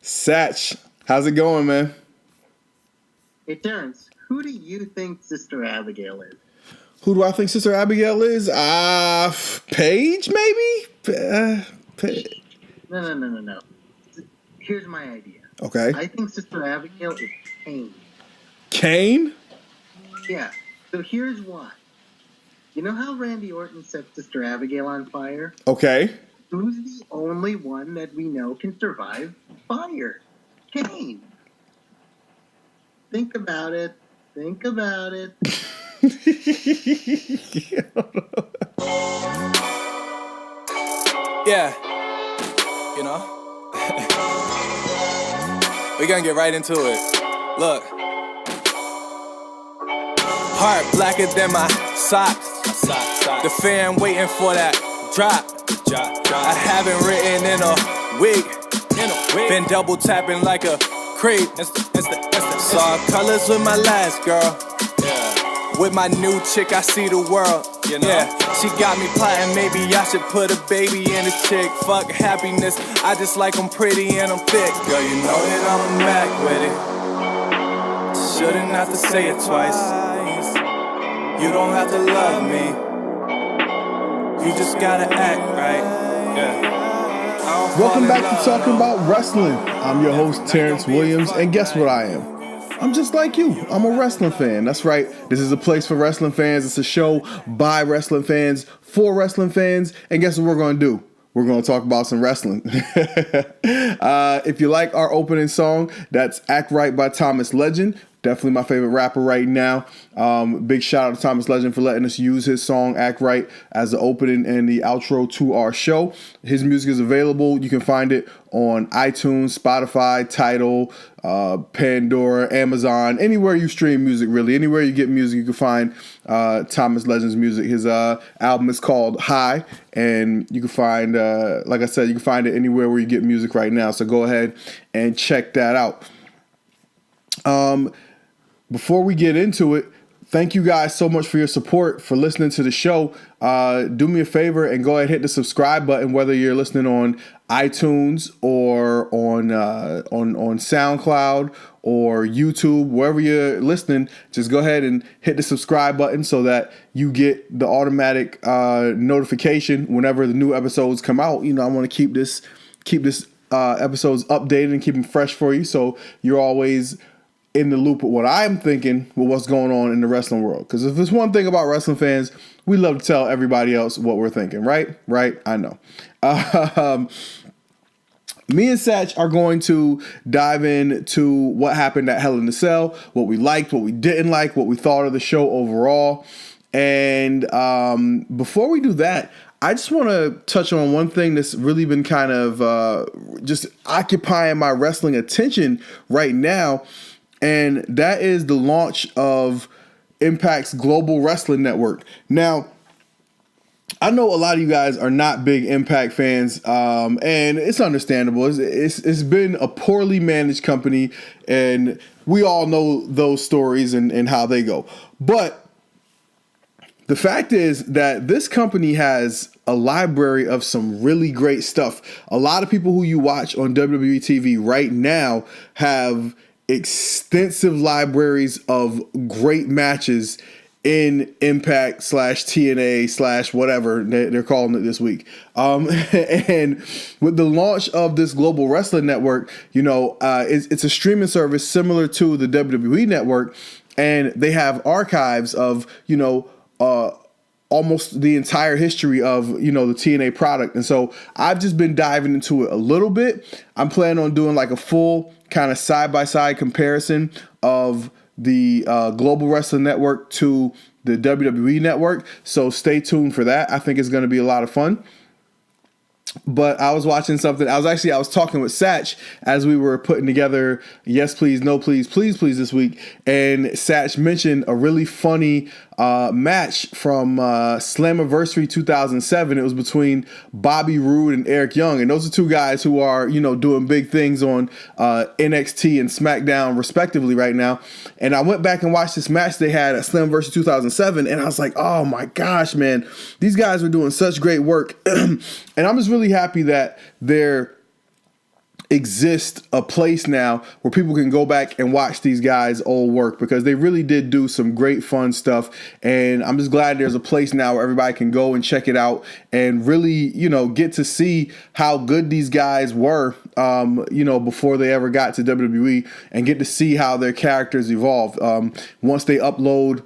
Satch, how's it going, man? Hey, Terrence, who do you think Sister Abigail is? Who do I think Sister Abigail is? Paige, maybe? No. Here's my idea. Okay. I think Sister Abigail is Cain. Cain? Yeah. So here's why. You know how Randy Orton set Sister Abigail on fire? Okay. Who's the only one that we know can survive fire? Cain. Think about it. Yeah, you know, we're gonna get right into it. Look, heart blacker than my socks. The fan waiting for that drop. I haven't written in a week. Been double tapping like a creep. Saw colors with my last girl. With my new chick, I see the world. Yeah, she got me plotting. Maybe I should put a baby in a chick. Fuck happiness, I just like I'm pretty and I'm thick. Girl, you know that I'm back with it. Shouldn't have to say it twice. You don't have to love me. You just gotta act right. Yeah. Welcome back to Talkin Bout Wrestling. I'm your host, Terrence Williams, and guess what I am? I'm just like you. I'm a wrestling fan. That's right. This is a place for wrestling fans. It's a show by wrestling fans for wrestling fans. And guess what we're going to do? We're going to talk about some wrestling. If you like our opening song, that's Act Right by Thomas Legend. Definitely my favorite rapper right now. Big shout out to Thomas Legend for letting us use his song Act Right as the opening and the outro to our show. His music is available. You can find it on iTunes, Spotify, Tidal, Pandora, Amazon, anywhere you stream music, really. Anywhere you get music, you can find Thomas Legend's music. His album is called High, and you can find, like I said, you can find it anywhere where you get music right now. So go ahead and check that out. Before we get into it, thank you guys so much for your support, for listening to the show. Do me a favor and go ahead and hit the subscribe button, whether you're listening on iTunes or on SoundCloud or YouTube, wherever you're listening. Just go ahead and hit the subscribe button so that you get the automatic notification whenever the new episodes come out. You know, I want to keep this episodes updated and keep them fresh for you, so you're always in the loop with what I'm thinking, with what's going on in the wrestling world. Because if there's one thing about wrestling fans, we love to tell everybody else what we're thinking, right? I know. Me and Satch are going to dive into what happened at Hell in a Cell, what we liked, what we didn't like, what we thought of the show overall. And before we do that, I just want to touch on one thing that's really been kind of just occupying my wrestling attention right now. And that is the launch of Impact's Global Wrestling Network. Now, I know a lot of you guys are not big Impact fans, and it's understandable. It's been a poorly managed company, and we all know those stories and how they go. But the fact is that this company has a library of some really great stuff. A lot of people who you watch on WWE TV right now have extensive libraries of great matches in Impact / TNA / whatever they're calling it this week. And with the launch of this Global Wrestling Network, you know, it's a streaming service similar to the WWE Network, and they have archives of, you know, almost the entire history of, you know, the TNA product. And so I've just been diving into it a little bit. I'm planning on doing like a full kind of side-by-side comparison of the Global Wrestling Network to the WWE Network. So stay tuned for that. I think it's going to be a lot of fun. But I was watching something. I was talking with Satch as we were putting together Yes Please, No Please, Please Please this week. And Satch mentioned a really funny match from Slammiversary 2007. It was between Bobby Roode and Eric Young. And those are two guys who are, you know, doing big things on NXT and SmackDown respectively right now. And I went back and watched this match they had at Slammiversary 2007. And I was like, oh my gosh, man, these guys were doing such great work. And I'm just really happy that they're exist a place now where people can go back and watch these guys' old work, because they really did do some great fun stuff. And I'm just glad there's a place now where everybody can go and check it out and really, get to see how good these guys were, before they ever got to WWE, and get to see how their characters evolved. Once they upload,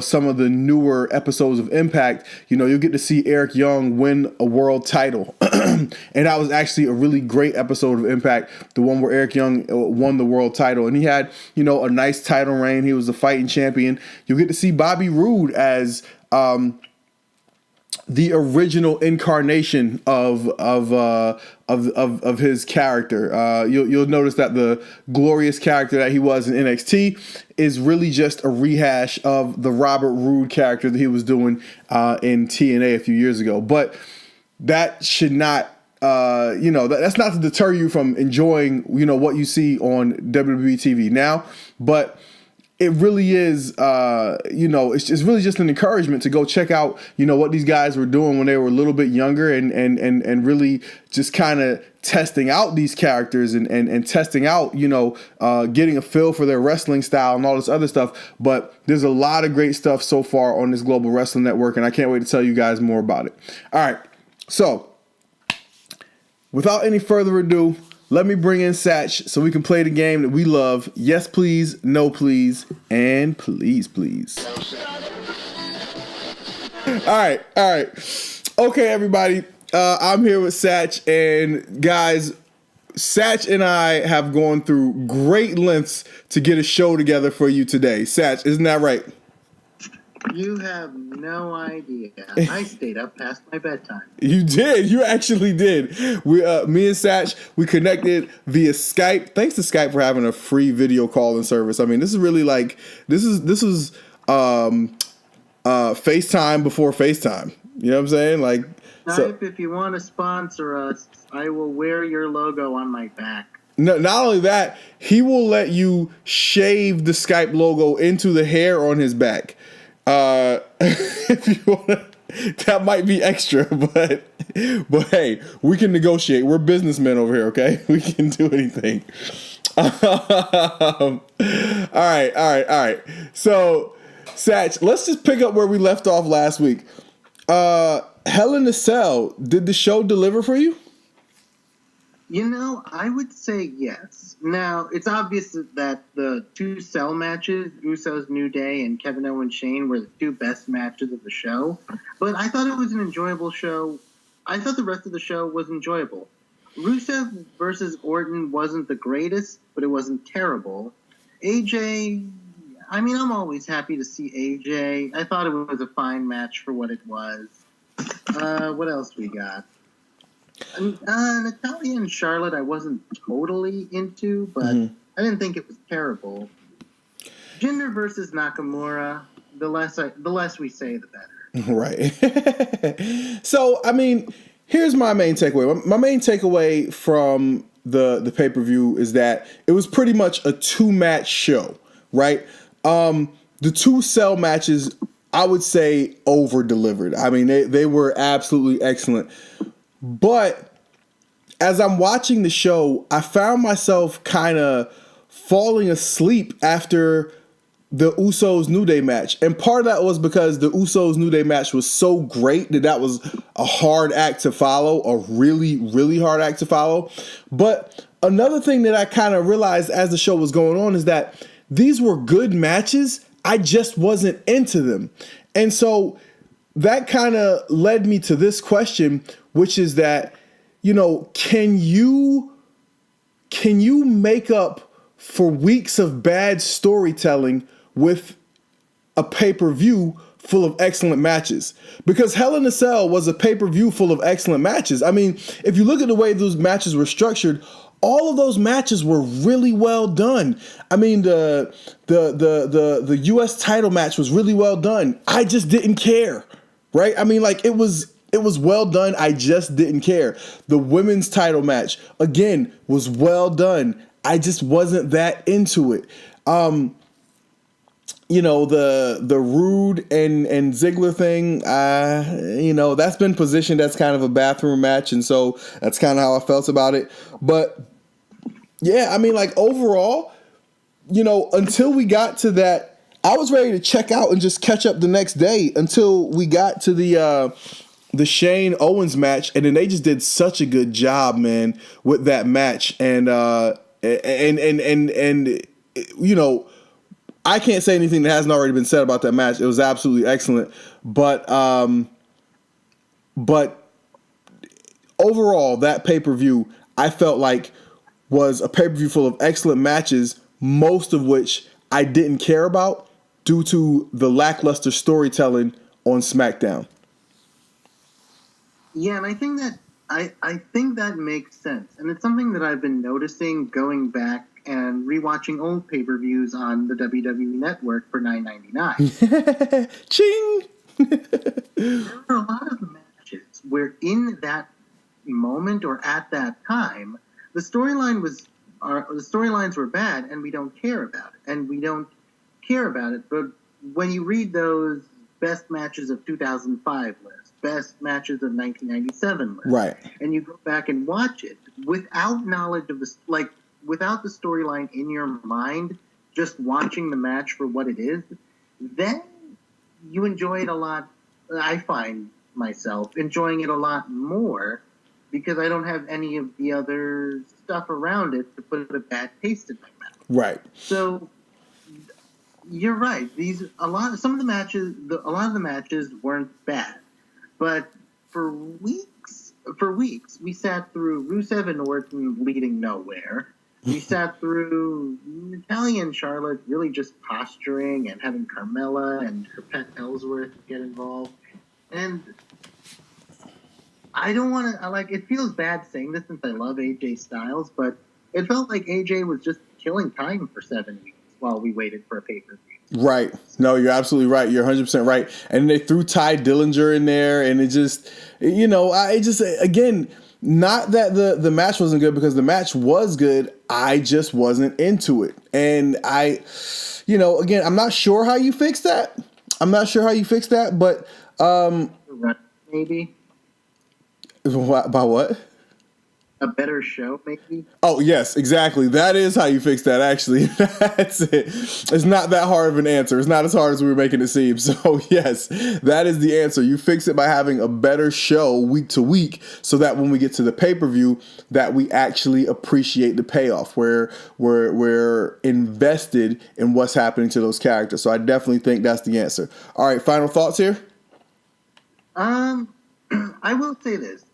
some of the newer episodes of Impact, you'll get to see Eric Young win a world title. And that was actually a really great episode of Impact, the one where Eric Young won the world title. And he had, a nice title reign. He was a fighting champion. You'll get to see Bobby Roode as the original incarnation of his character. You'll notice that the glorious character that he was in NXT is really just a rehash of the Robert Roode character that he was doing in TNA a few years ago. But that should not, that's not to deter you from enjoying, what you see on WWE TV now. But it really is, it's really just an encouragement to go check out, what these guys were doing when they were a little bit younger, and really just kind of testing out these characters and testing out, getting a feel for their wrestling style and all this other stuff. But there's a lot of great stuff so far on this Global Wrestling Network, and I can't wait to tell you guys more about it. All right, so without any further ado, let me bring in Satch so we can play the game that we love. Yes, please, no, please, and please, please. All right. Okay, everybody. I'm here with Satch, and guys, Satch and I have gone through great lengths to get a show together for you today. Satch, isn't that right? You have no idea. I stayed up past my bedtime. You did. You actually did. Me and Satch, we connected via Skype. Thanks to Skype for having a free video calling service. I mean, this is really like this is FaceTime before FaceTime. You know what I'm saying? Like, Skype, if you want to sponsor us, I will wear your logo on my back. No, not only that, he will let you shave the Skype logo into the hair on his back. If you want, that might be extra, but hey, we can negotiate. We're businessmen over here, okay? We can do anything. All right. So, Satch, let's just pick up where we left off last week. Hell in a Cell, did the show deliver for you? I would say yes. Now, it's obvious that the two Cell matches, Usos New Day and Kevin Owens Shane, were the two best matches of the show. But I thought it was an enjoyable show. I thought the rest of the show was enjoyable. Rusev versus Orton wasn't the greatest, but it wasn't terrible. AJ, I'm always happy to see AJ. I thought it was a fine match for what it was. What else we got? Natalia and Charlotte I wasn't totally into, but I didn't think it was terrible. Jinder versus Nakamura, the less we say, the better. Right. So, here's my main takeaway. My main takeaway from the pay-per-view is that it was pretty much a two-match show, right? The two Cell matches, I would say, over-delivered. They were absolutely excellent. But as I'm watching the show, I found myself kind of falling asleep after the Usos New Day match. And part of that was because the Usos New Day match was so great that was a hard act to follow, a really, really hard act to follow. But another thing that I kind of realized as the show was going on is that these were good matches. I just wasn't into them. And so that kind of led me to this question, which is that, can you make up for weeks of bad storytelling with a pay-per-view full of excellent matches? Because Hell in a Cell was a pay-per-view full of excellent matches. If you look at the way those matches were structured, all of those matches were really well done. The US title match was really well done. I just didn't care, right? It was well done. I just didn't care. The women's title match, again, was well done. I just wasn't that into it. The Rude and Ziggler thing, that's been positioned as kind of a bathroom match, and so that's kind of how I felt about it. But Yeah, I mean, like overall, until we got to that, I was ready to check out and just catch up the next day until we got to the Shane Owens match, and then they just did such a good job, man, with that match, and I can't say anything that hasn't already been said about that match. It was absolutely excellent, but overall, that pay-per-view, I felt like was a pay-per-view full of excellent matches, most of which I didn't care about due to the lackluster storytelling on SmackDown. Yeah, and I think that makes sense. And it's something that I've been noticing going back and rewatching old pay-per-views on the WWE Network for $9.99. Ching! There are a lot of matches where in that moment or at that time, the storylines were bad, and we don't care about it. And we don't care about it. But when you read those best matches of 2005 lists, best matches of 1997 lists, right, and you go back and watch it without knowledge of this, like without the storyline in your mind, just watching the match for what it is, then you enjoy it a lot. I find myself enjoying it a lot more because I don't have any of the other stuff around it to put a bad taste in my mouth. Right. So you're right. A lot of the matches weren't bad, but for weeks we sat through Rusev and Orton leading nowhere. We sat through Natalya and Charlotte really just posturing and having Carmella and her pet Ellsworth get involved. And I don't want to, it feels bad saying this since I love AJ Styles, but it felt like AJ was just killing time for 7 weeks while we waited for a pay-per-view. Right. No, you're absolutely right. You're 100% right. And they threw Ty Dillinger in there, and it just, again, not that the match wasn't good, because the match was good. I just wasn't into it. And again, I'm not sure how you fix that. But maybe. By what? A better show, maybe? Oh, yes, exactly. That is how you fix that, actually. That's it. It's not that hard of an answer. It's not as hard as we were making it seem. So, yes, that is the answer. You fix it by having a better show week to week so that when we get to the pay-per-view, that we actually appreciate the payoff, where we're invested in what's happening to those characters. So I definitely think that's the answer. All right, final thoughts here? I will say this.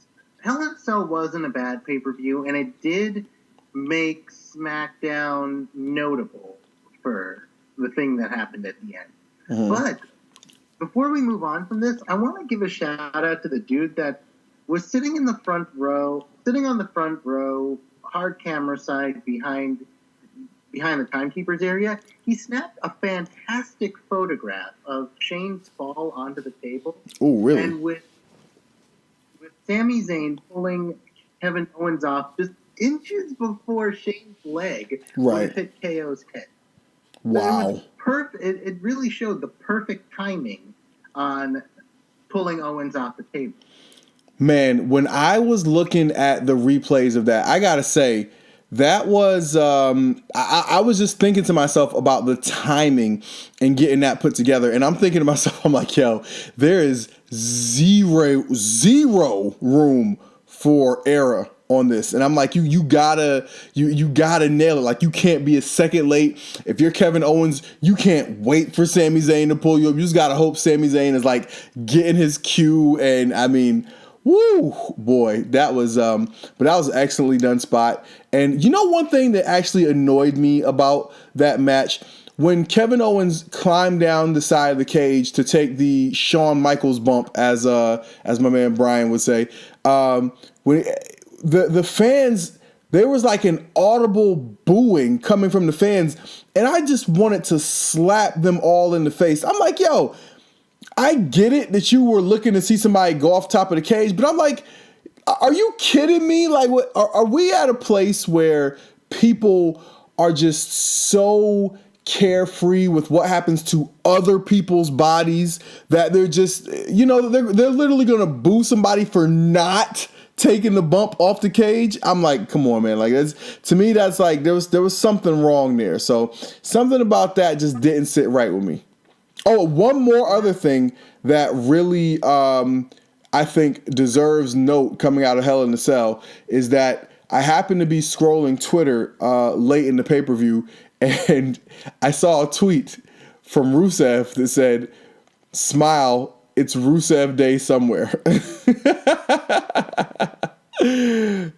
Hell in a Cell wasn't a bad pay-per-view, and it did make SmackDown notable for the thing that happened at the end. Mm-hmm. But before we move on from this, I want to give a shout-out to the dude that was sitting on the front row, hard camera side behind the timekeeper's area. He snapped a fantastic photograph of Shane's fall onto the table. Oh, really? And with Sami Zayn pulling Kevin Owens off just inches before Shane's leg would hit KO's head. Wow. It really showed the perfect timing on pulling Owens off the table. Man, when I was looking at the replays of that, I gotta say, that was, I was just thinking to myself about the timing and getting that put together. And I'm thinking to myself, I'm like, yo, there is zero room for error on this. And I'm like, you gotta nail it. Like, you can't be a second late. If you're Kevin Owens, you can't wait for Sami Zayn to pull you up. You just gotta hope Sami Zayn is like getting his cue. And I mean, woo, boy, that was but that was an excellently done spot. And one thing that actually annoyed me about that match, when Kevin Owens climbed down the side of the cage to take the Shawn Michaels bump, as my man Brian would say, when the fans, there was like an audible booing coming from the fans, and I just wanted to slap them all in the face. I'm like, yo, I get it that you were looking to see somebody go off top of the cage, but I'm like, are you kidding me? Like, what, are we at a place where people are just so carefree with what happens to other people's bodies that they're just, they're literally going to boo somebody for not taking the bump off the cage. I'm like, come on, man. Like, to me, that's like there was something wrong there. So something about that just didn't sit right with me. Oh, one more other thing that really I think deserves note coming out of Hell in a Cell is that I happened to be scrolling Twitter late in the pay-per-view, and I saw a tweet from Rusev that said, "Smile, it's Rusev Day somewhere."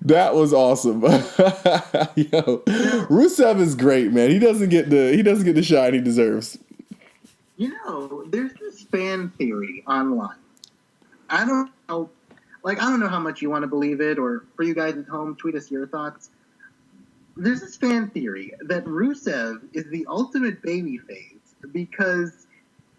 That was awesome. Yo, Rusev is great, man. He doesn't get the shine he deserves. You know, there's this fan theory online. I don't know how much you want to believe it, or for you guys at home, tweet us your thoughts. There's this fan theory that Rusev is the ultimate babyface because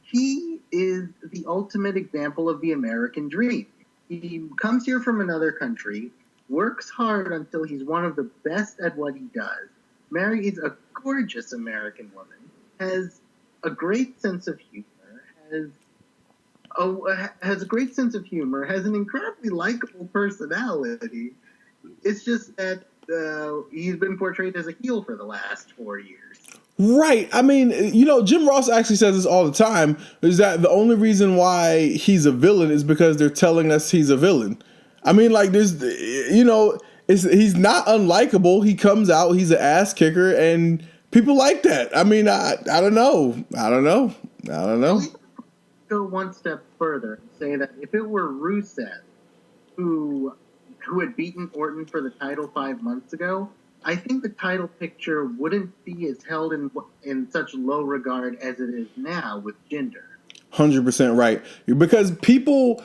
he is the ultimate example of the American dream. He comes here from another country, works hard until he's one of the best at what he does, marries a gorgeous American woman, has a great sense of humor, has a great sense of humor, has an incredibly likable personality. It's just that he's been portrayed as a heel for the last 4 years. Right. I mean, Jim Ross actually says this all the time, is that the only reason why he's a villain is because they're telling us he's a villain. I mean, like, he's not unlikable. He comes out, he's an ass kicker, and people like that. I mean, I don't know. Go one step further and say that if it were Rusev who had beaten Orton for the title 5 months ago, I think the title picture wouldn't be as held in such low regard as it is now with Jinder. 100% right. Because people,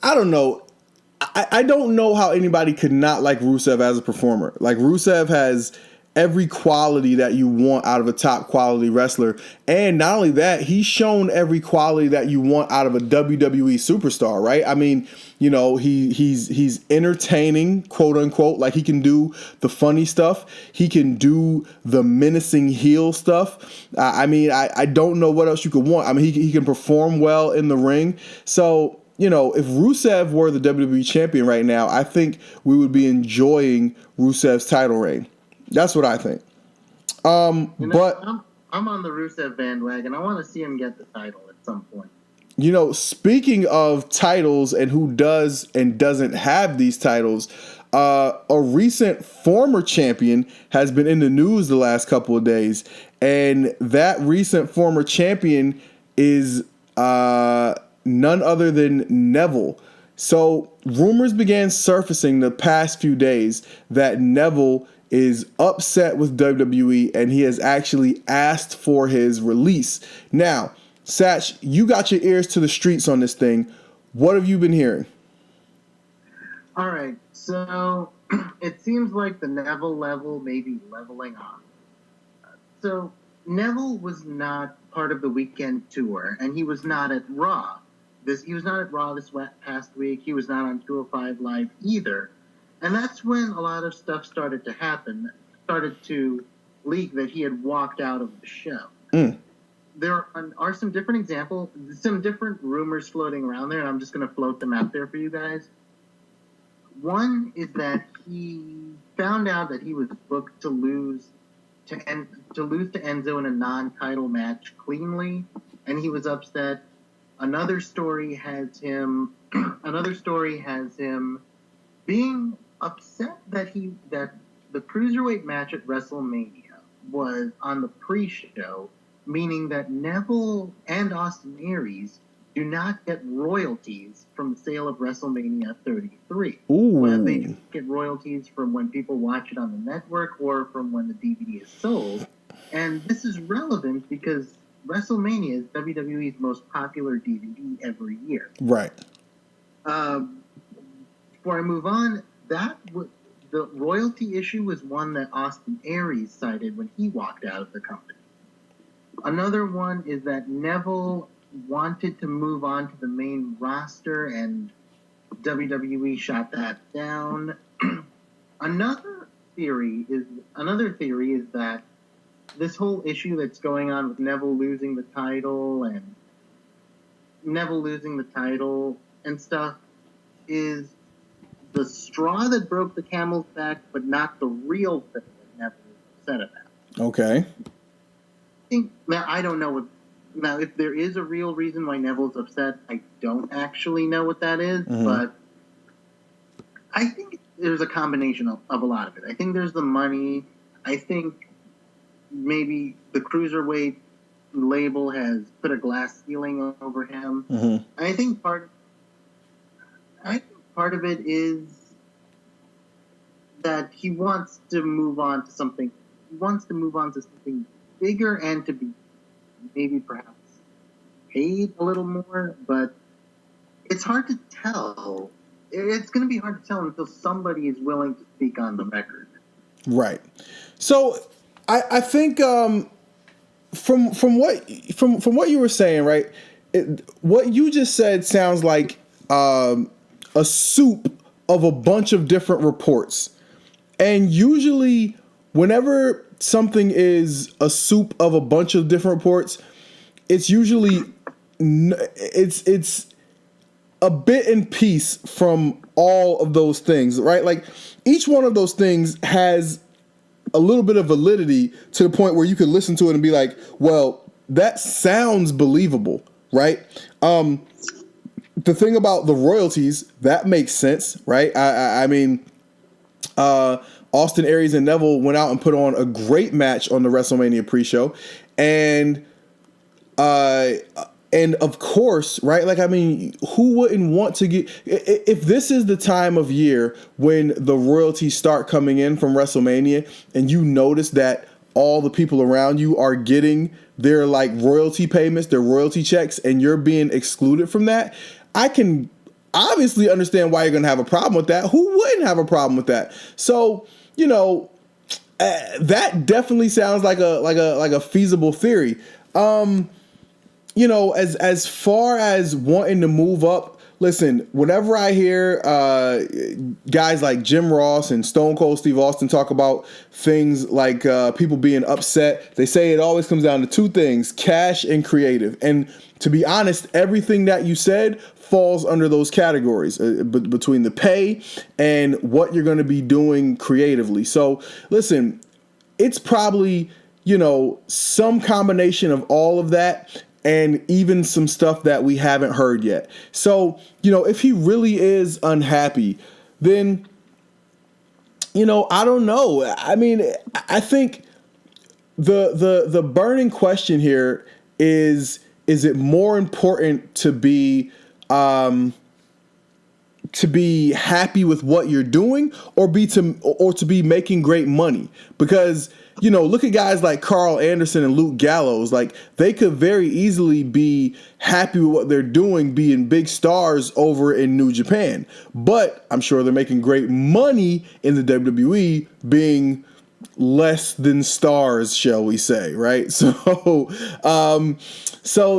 I don't know. I don't know how anybody could not like Rusev as a performer. Like, Rusev has every quality that you want out of a top quality wrestler. And not only that, he's shown every quality that you want out of a WWE superstar, right? I mean, he's entertaining, quote unquote. Like, he can do the funny stuff. He can do the menacing heel stuff. I don't know what else you could want. I mean, he can perform well in the ring. So, if Rusev were the WWE champion right now, I think we would be enjoying Rusev's title reign. That's what I think. But I'm on the Rusev bandwagon. I want to see him get the title at some point. Speaking of titles and who does and doesn't have these titles, a recent former champion has been in the news the last couple of days, and that recent former champion is none other than Neville. So rumors began surfacing the past few days that Neville is upset with WWE and he has actually asked for his release. Now, Satch, you got your ears to the streets on this thing. What have you been hearing? All right, so it seems like the Neville level may be leveling off. So Neville was not part of the weekend tour, and he was not at Raw. He was not at Raw this past week. He was not on 205 Live either. And that's when a lot of stuff started to happen, started to leak that he had walked out of the show. There are some different examples, some different rumors floating around there, and I'm just going to float them out there for you guys. One is that he found out that he was booked to lose to Enzo in a non-title match cleanly, and he was upset. Another story has him being upset that the cruiserweight match at WrestleMania was on the pre-show, meaning that Neville and Austin Aries do not get royalties from the sale of WrestleMania 33. Well, they just get royalties from when people watch it on the network or from when the DVD is sold. And this is relevant because WrestleMania is WWE's most popular DVD every year. Right. Before I move on, the royalty issue was one that Austin Aries cited when he walked out of the company. Another one is that Neville wanted to move on to the main roster, and WWE shot that down. Another theory is that this whole issue that's going on with Neville losing the title and stuff is the straw that broke the camel's back, but not the real thing that Neville was upset about. Okay. Now, I don't know what. Now, if there is a real reason why Neville's upset, I don't actually know what that is, but I think there's a combination of a lot of it. I think there's the money. I think maybe the cruiserweight label has put a glass ceiling over him. I think part of it is that he wants to move on to something. He wants to move on to something bigger and to be maybe perhaps paid a little more, but it's hard to tell. It's going to be hard to tell until somebody is willing to speak on the record. Right. So I think from what you were saying, right? What you just said sounds like a soup of a bunch of different reports, and usually whenever something is a soup of a bunch of different reports, it's usually it's a bit in piece from all of those things, right? Like each one of those things has a little bit of validity to the point where you could listen to it and be like, well, that sounds believable, right? The thing about the royalties, that makes sense, right? I mean, Austin Aries and Neville went out and put on a great match on the WrestleMania pre-show, and of course, right? Like, I mean, who wouldn't want to get, if this is the time of year when the royalties start coming in from WrestleMania, and you notice that all the people around you are getting their like royalty payments, their royalty checks, and you're being excluded from that, I can obviously understand why you're going to have a problem with that. Who wouldn't have a problem with that? So, you know, that definitely sounds like a feasible theory. You know, as far as wanting to move up, listen, whenever I hear guys like Jim Ross and Stone Cold Steve Austin talk about things like people being upset, they say it always comes down to two things: cash and creative. And to be honest, everything that you said falls under those categories between the pay and what you're going to be doing creatively. So listen, it's probably, you know, some combination of all of that, and even some stuff that we haven't heard yet. So, you know, if he really is unhappy, then, you know, I don't know. I mean, I think the burning question here is it more important to be happy with what you're doing, or to be making great money? Because, you know, look at guys like Carl Anderson and Luke Gallows. Like, they could very easily be happy with what they're doing, being big stars over in New Japan. But I'm sure they're making great money in the WWE, being less than stars, shall we say, right? So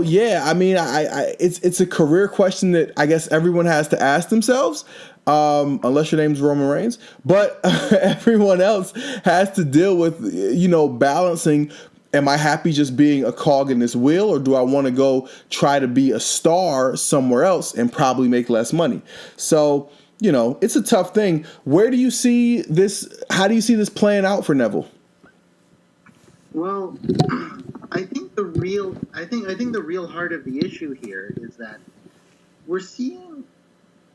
yeah, I mean, it's a career question that I guess everyone has to ask themselves. Unless your name's Roman Reigns, but everyone else has to deal with, you know, balancing. Am I happy just being a cog in this wheel, or do I want to go try to be a star somewhere else and probably make less money? So, you know, it's a tough thing. Where do you see this? How do you see this playing out for Neville? Well, I think the real heart of the issue here is that we're seeing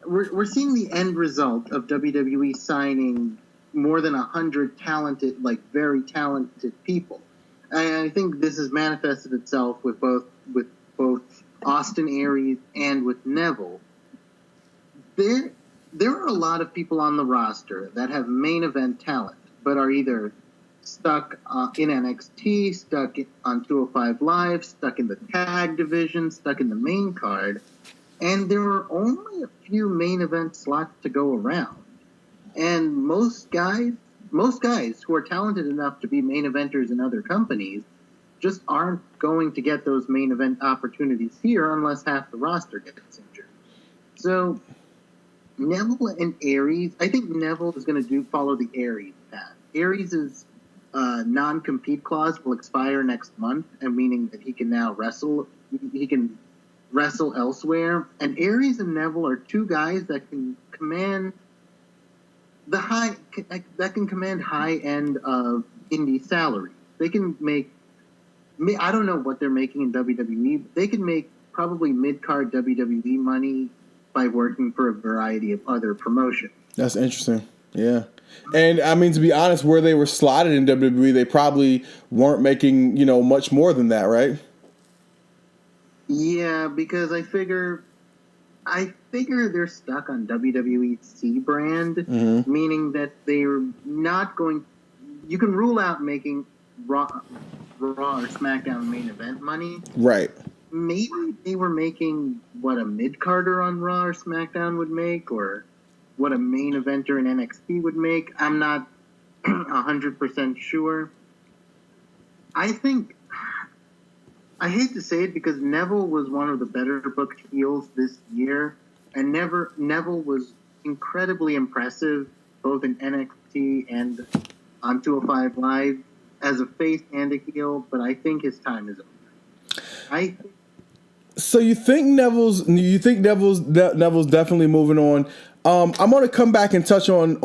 the end result of WWE signing more than 100 talented, like very talented people. And I think this has manifested itself with both Austin Aries and with Neville. There are a lot of people on the roster that have main event talent, but are either stuck in NXT, stuck on 205 Live, stuck in the tag division, stuck in the main card. And there are only a few main event slots to go around. And most guys who are talented enough to be main eventers in other companies just aren't going to get those main event opportunities here unless half the roster gets injured. So Neville and Aries, I think Neville is going to follow the Aries path. Aries' non-compete clause will expire next month, and meaning that he can now wrestle. He can wrestle elsewhere. And Aries and Neville are two guys that can command the high that can command high end of indie salary. They can make. I don't know what they're making in WWE, but they can make probably mid card WWE money by working for a variety of other promotions. That's interesting. Yeah. And I mean, to be honest, where they were slotted in WWE, they probably weren't making, much more than that, right? Yeah, because I figure they're stuck on WWE's C brand, meaning that they're not going. You can rule out making Raw or SmackDown main event money. Right. Maybe they were making what a mid-carder on Raw or SmackDown would make, or what a main eventer in NXT would make. I'm not 100% sure. I hate to say it because Neville was one of the better booked heels this year, and Neville was incredibly impressive both in NXT and on 205 Live as a face and a heel, but I think his time is over. So you think Neville's definitely moving on. I'm going to come back and touch on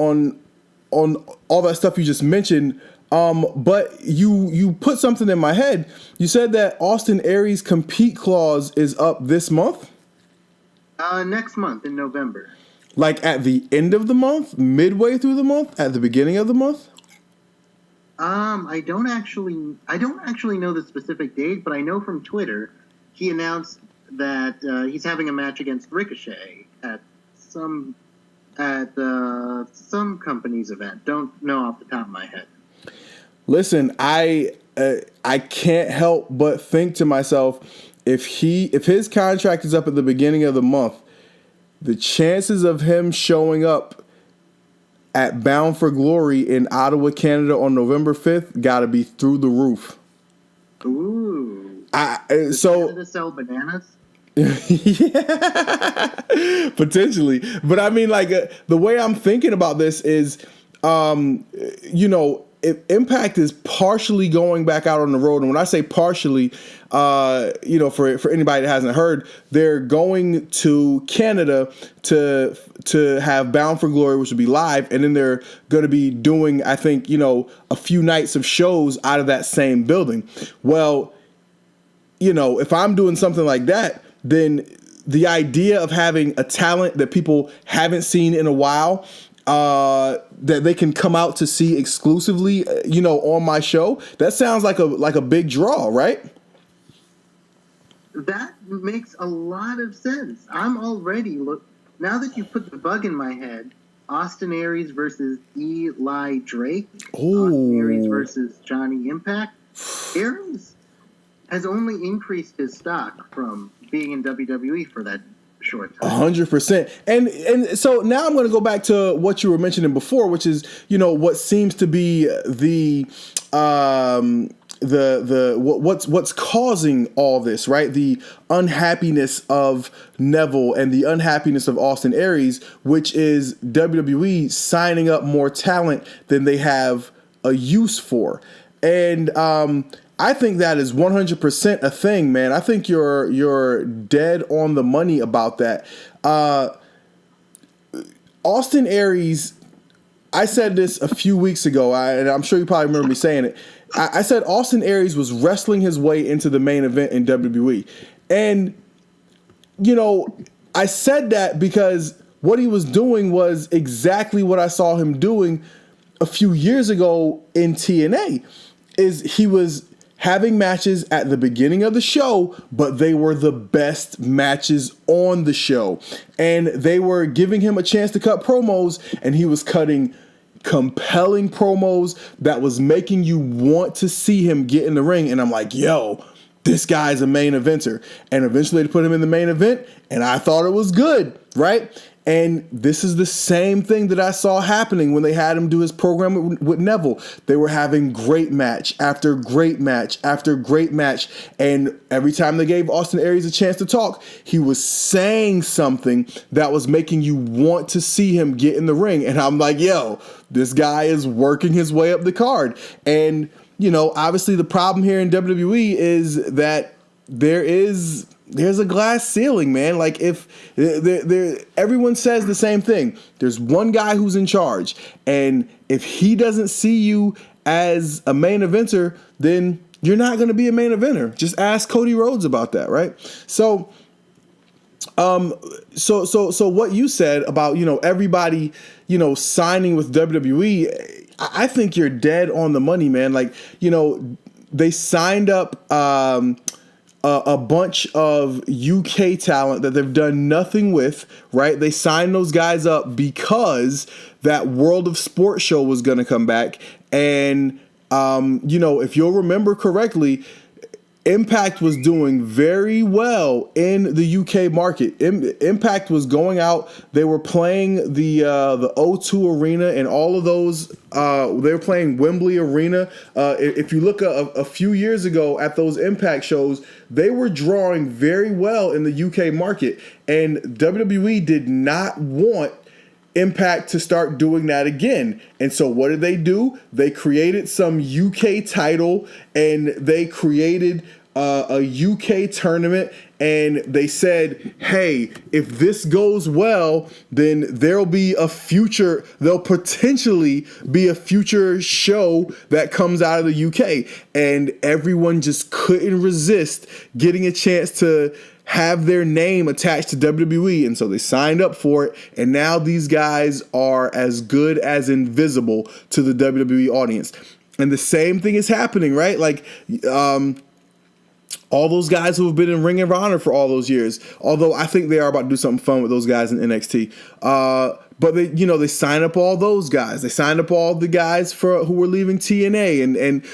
all that stuff you just mentioned. But you put something in my head. You said that Austin Aries' compete clause is up this month? Next month in November. Like at the end of the month, midway through the month, at the beginning of the month? I don't actually know the specific date, but I know from Twitter he announced that he's having a match against Ricochet at some company's event. Don't know off the top of my head. Listen, I can't help but think to myself, if his contract is up at the beginning of the month, the chances of him showing up at Bound for Glory in Ottawa, Canada on November 5th got to be through the roof. Ooh. Does Canada sell bananas? Yeah, potentially. But I mean, like, the way I'm thinking about this is, if Impact is partially going back out on the road, and when I say partially, for anybody that hasn't heard, they're going to Canada to have Bound for Glory, which will be live, and then they're going to be doing, I think, a few nights of shows out of that same building. Well, if I'm doing something like that, then the idea of having a talent that people haven't seen in a while, that they can come out to see exclusively, on my show, that sounds like a big draw, right? That makes a lot of sense. I'm already now that you put the bug in my head. Austin Aries versus Eli Drake. Ooh. Austin Aries versus Johnny Impact. Aries has only increased his stock from being in WWE for that short time. 100%. And so now I'm going to go back to what you were mentioning before, which is, what seems to be what's causing all this, right? The unhappiness of Neville and the unhappiness of Austin Aries, which is WWE signing up more talent than they have a use for. And I think that is 100% a thing, man. I think you're dead on the money about that. Austin Aries, I said this a few weeks ago, and I'm sure you probably remember me saying it. I said Austin Aries was wrestling his way into the main event in WWE. And, I said that because what he was doing was exactly what I saw him doing a few years ago in TNA. Is he was having matches at the beginning of the show, but they were the best matches on the show. And they were giving him a chance to cut promos, and he was cutting compelling promos that was making you want to see him get in the ring. And I'm like, yo, this guy's a main eventer. And eventually they put him in the main event, and I thought it was good, right? And this is the same thing that I saw happening when they had him do his program with Neville. They were having great match after great match after great match. And every time they gave Austin Aries a chance to talk, he was saying something that was making you want to see him get in the ring. And I'm like, yo, this guy is working his way up the card. And, obviously the problem here in WWE is that there is there's a glass ceiling, man. Like if everyone says the same thing. There's one guy who's in charge, and if he doesn't see you as a main eventer, then you're not going to be a main eventer. Just ask Cody Rhodes about that, right? So what you said about, everybody, signing with WWE, I think you're dead on the money, man. Like, they signed up a bunch of UK talent that they've done nothing with, right? They signed those guys up because that World of Sport show was going to come back. And, if you'll remember correctly, Impact was doing very well in the UK market. Impact was going out. They were playing the O2 Arena and all of those. They were playing Wembley Arena. If you look a few years ago at those Impact shows, they were drawing very well in the UK market. And WWE did not want Impact to start doing that again. And so what did they do? They created some UK title, and they created a UK tournament, and they said, hey, if this goes well, then there'll potentially be a future show that comes out of the UK. And everyone just couldn't resist getting a chance to have their name attached to WWE, and so they signed up for it, and now these guys are as good as invisible to the WWE audience. And the same thing is happening, right? Like, all those guys who have been in Ring of Honor for all those years, although I think they are about to do something fun with those guys in NXT. But they sign up all those guys. They signed up all the guys who were leaving TNA, and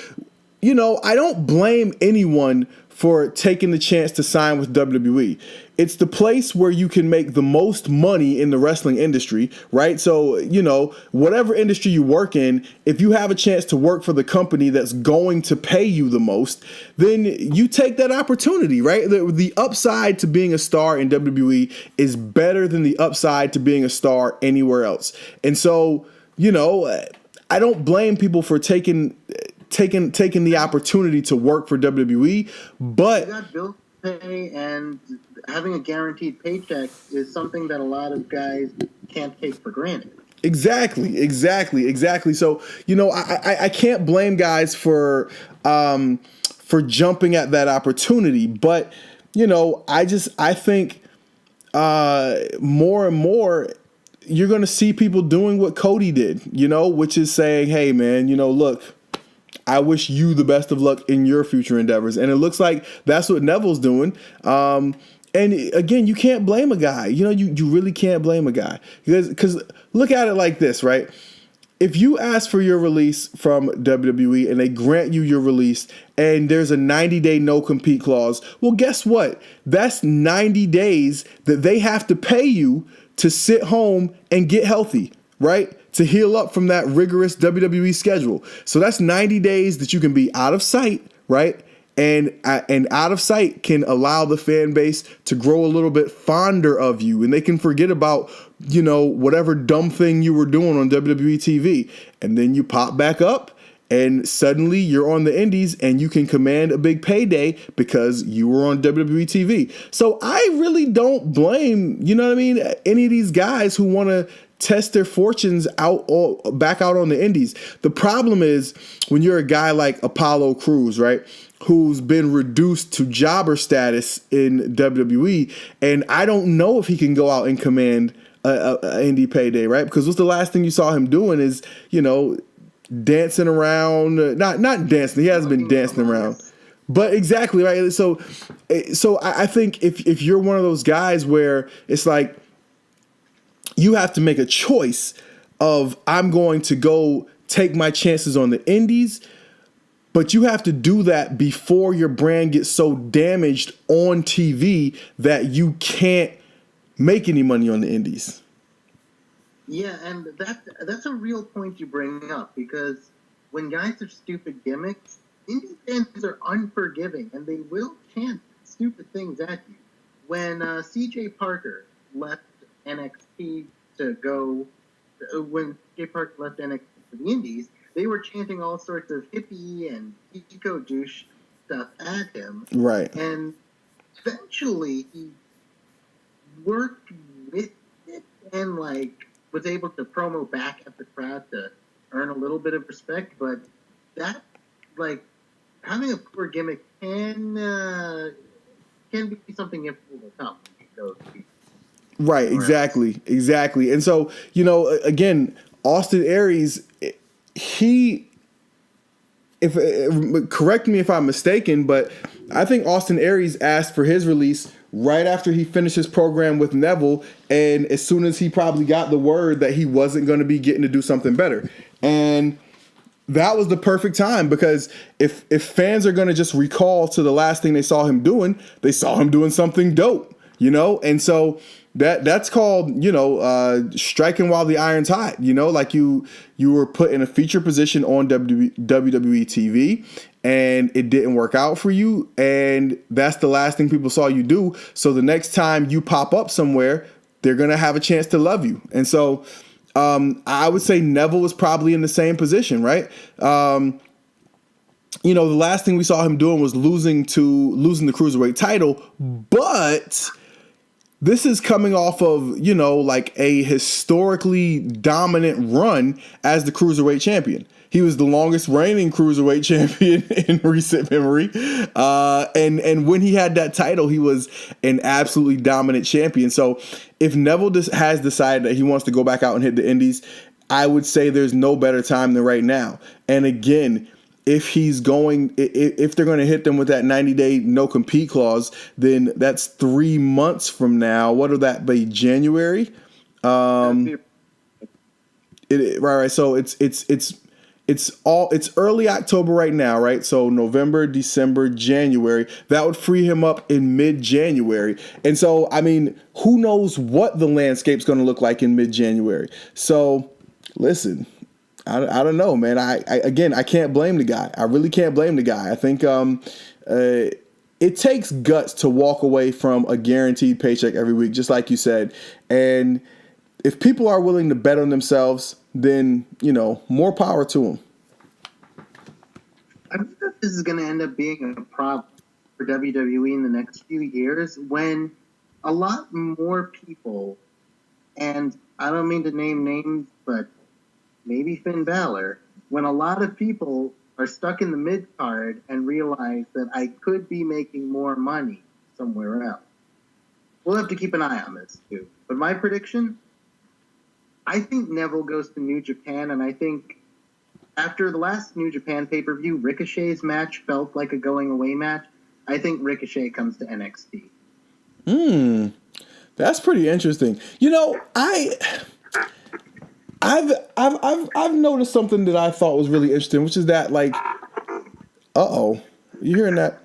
I don't blame anyone for taking the chance to sign with WWE. It's the place where you can make the most money in the wrestling industry, right? So, whatever industry you work in, if you have a chance to work for the company that's going to pay you the most, then you take that opportunity, right? The upside to being a star in WWE is better than the upside to being a star anywhere else. And so, I don't blame people for taking the opportunity to work for WWE, but you got bill pay, and having a guaranteed paycheck is something that a lot of guys can't take for granted. Exactly. So, I can't blame guys for jumping at that opportunity, but I think more and more you're going to see people doing what Cody did, which is saying, hey man, look, I wish you the best of luck in your future endeavors. And it looks like that's what Neville's doing. And again, you can't blame a guy. You really can't blame a guy. Because look at it like this, right? If you ask for your release from WWE and they grant you your release and there's a 90-day no-compete clause, well, guess what? That's 90 days that they have to pay you to sit home and get healthy, right? To heal up from that rigorous WWE schedule. So that's 90 days that you can be out of sight, right? And out of sight can allow the fan base to grow a little bit fonder of you, and they can forget about, whatever dumb thing you were doing on WWE TV. And then you pop back up, and suddenly you're on the indies and you can command a big payday because you were on WWE TV. So I really don't blame, any of these guys who want to test their fortunes back out on the indies. The problem is when you're a guy like Apollo Crews, right, who's been reduced to jobber status in WWE, and I don't know if he can go out and command a indie payday, right? Because what's the last thing you saw him doing is, dancing around, not dancing. He hasn't been dancing around, but exactly, right? So I think if you're one of those guys where it's like, you have to make a choice of, I'm going to go take my chances on the indies, but you have to do that before your brand gets so damaged on TV that you can't make any money on the indies. Yeah, and that's a real point you bring up, because when guys have stupid gimmicks, indie fans are unforgiving, and they will chant stupid things at you. When CJ Parker left NXT to go, when CJ Parker left NXT for the indies, they were chanting all sorts of hippie and eco douche stuff at him. Right. And eventually he worked with it and was able to promo back at the crowd to earn a little bit of respect. But that having a poor gimmick can be something difficult to come. Right, exactly. And so, again, Austin Aries, he, if correct me if I'm mistaken, but I think Austin Aries asked for his release right after he finished his program with Neville, and as soon as he probably got the word that he wasn't going to be getting to do something better. And that was the perfect time, because if fans are going to just recall to the last thing they saw him doing something dope, and so that's called, striking while the iron's hot, like you were put in a feature position on WWE TV and it didn't work out for you. And that's the last thing people saw you do. So the next time you pop up somewhere, they're going to have a chance to love you. And so I would say Neville was probably in the same position, right? The last thing we saw him doing was losing the Cruiserweight title, but this is coming off of, a historically dominant run as the Cruiserweight champion. He was the longest reigning Cruiserweight champion in recent memory. And when he had that title, he was an absolutely dominant champion. So if Neville has decided that he wants to go back out and hit the Indies, I would say there's no better time than right now. And again, if they're going to hit them with that 90-day no-compete clause, then that's 3 months from now. What would that be? January? Right. So it's early October right now, right? So November, December, January. That would free him up in mid-January. And so, who knows what the landscape's going to look like in mid-January? So, listen. I don't know, man. I can't blame the guy. I really can't blame the guy. I think it takes guts to walk away from a guaranteed paycheck every week, just like you said. And if people are willing to bet on themselves, then, more power to them. I think that this is going to end up being a problem for WWE in the next few years, when a lot more people, and I don't mean to name names, but maybe Finn Balor, when a lot of people are stuck in the mid-card and realize that I could be making more money somewhere else. We'll have to keep an eye on this, too. But my prediction, I think Neville goes to New Japan, and I think after the last New Japan pay-per-view, Ricochet's match felt like a going-away match. I think Ricochet comes to NXT. That's pretty interesting. I've noticed something that I thought was really interesting, which is that you hearing that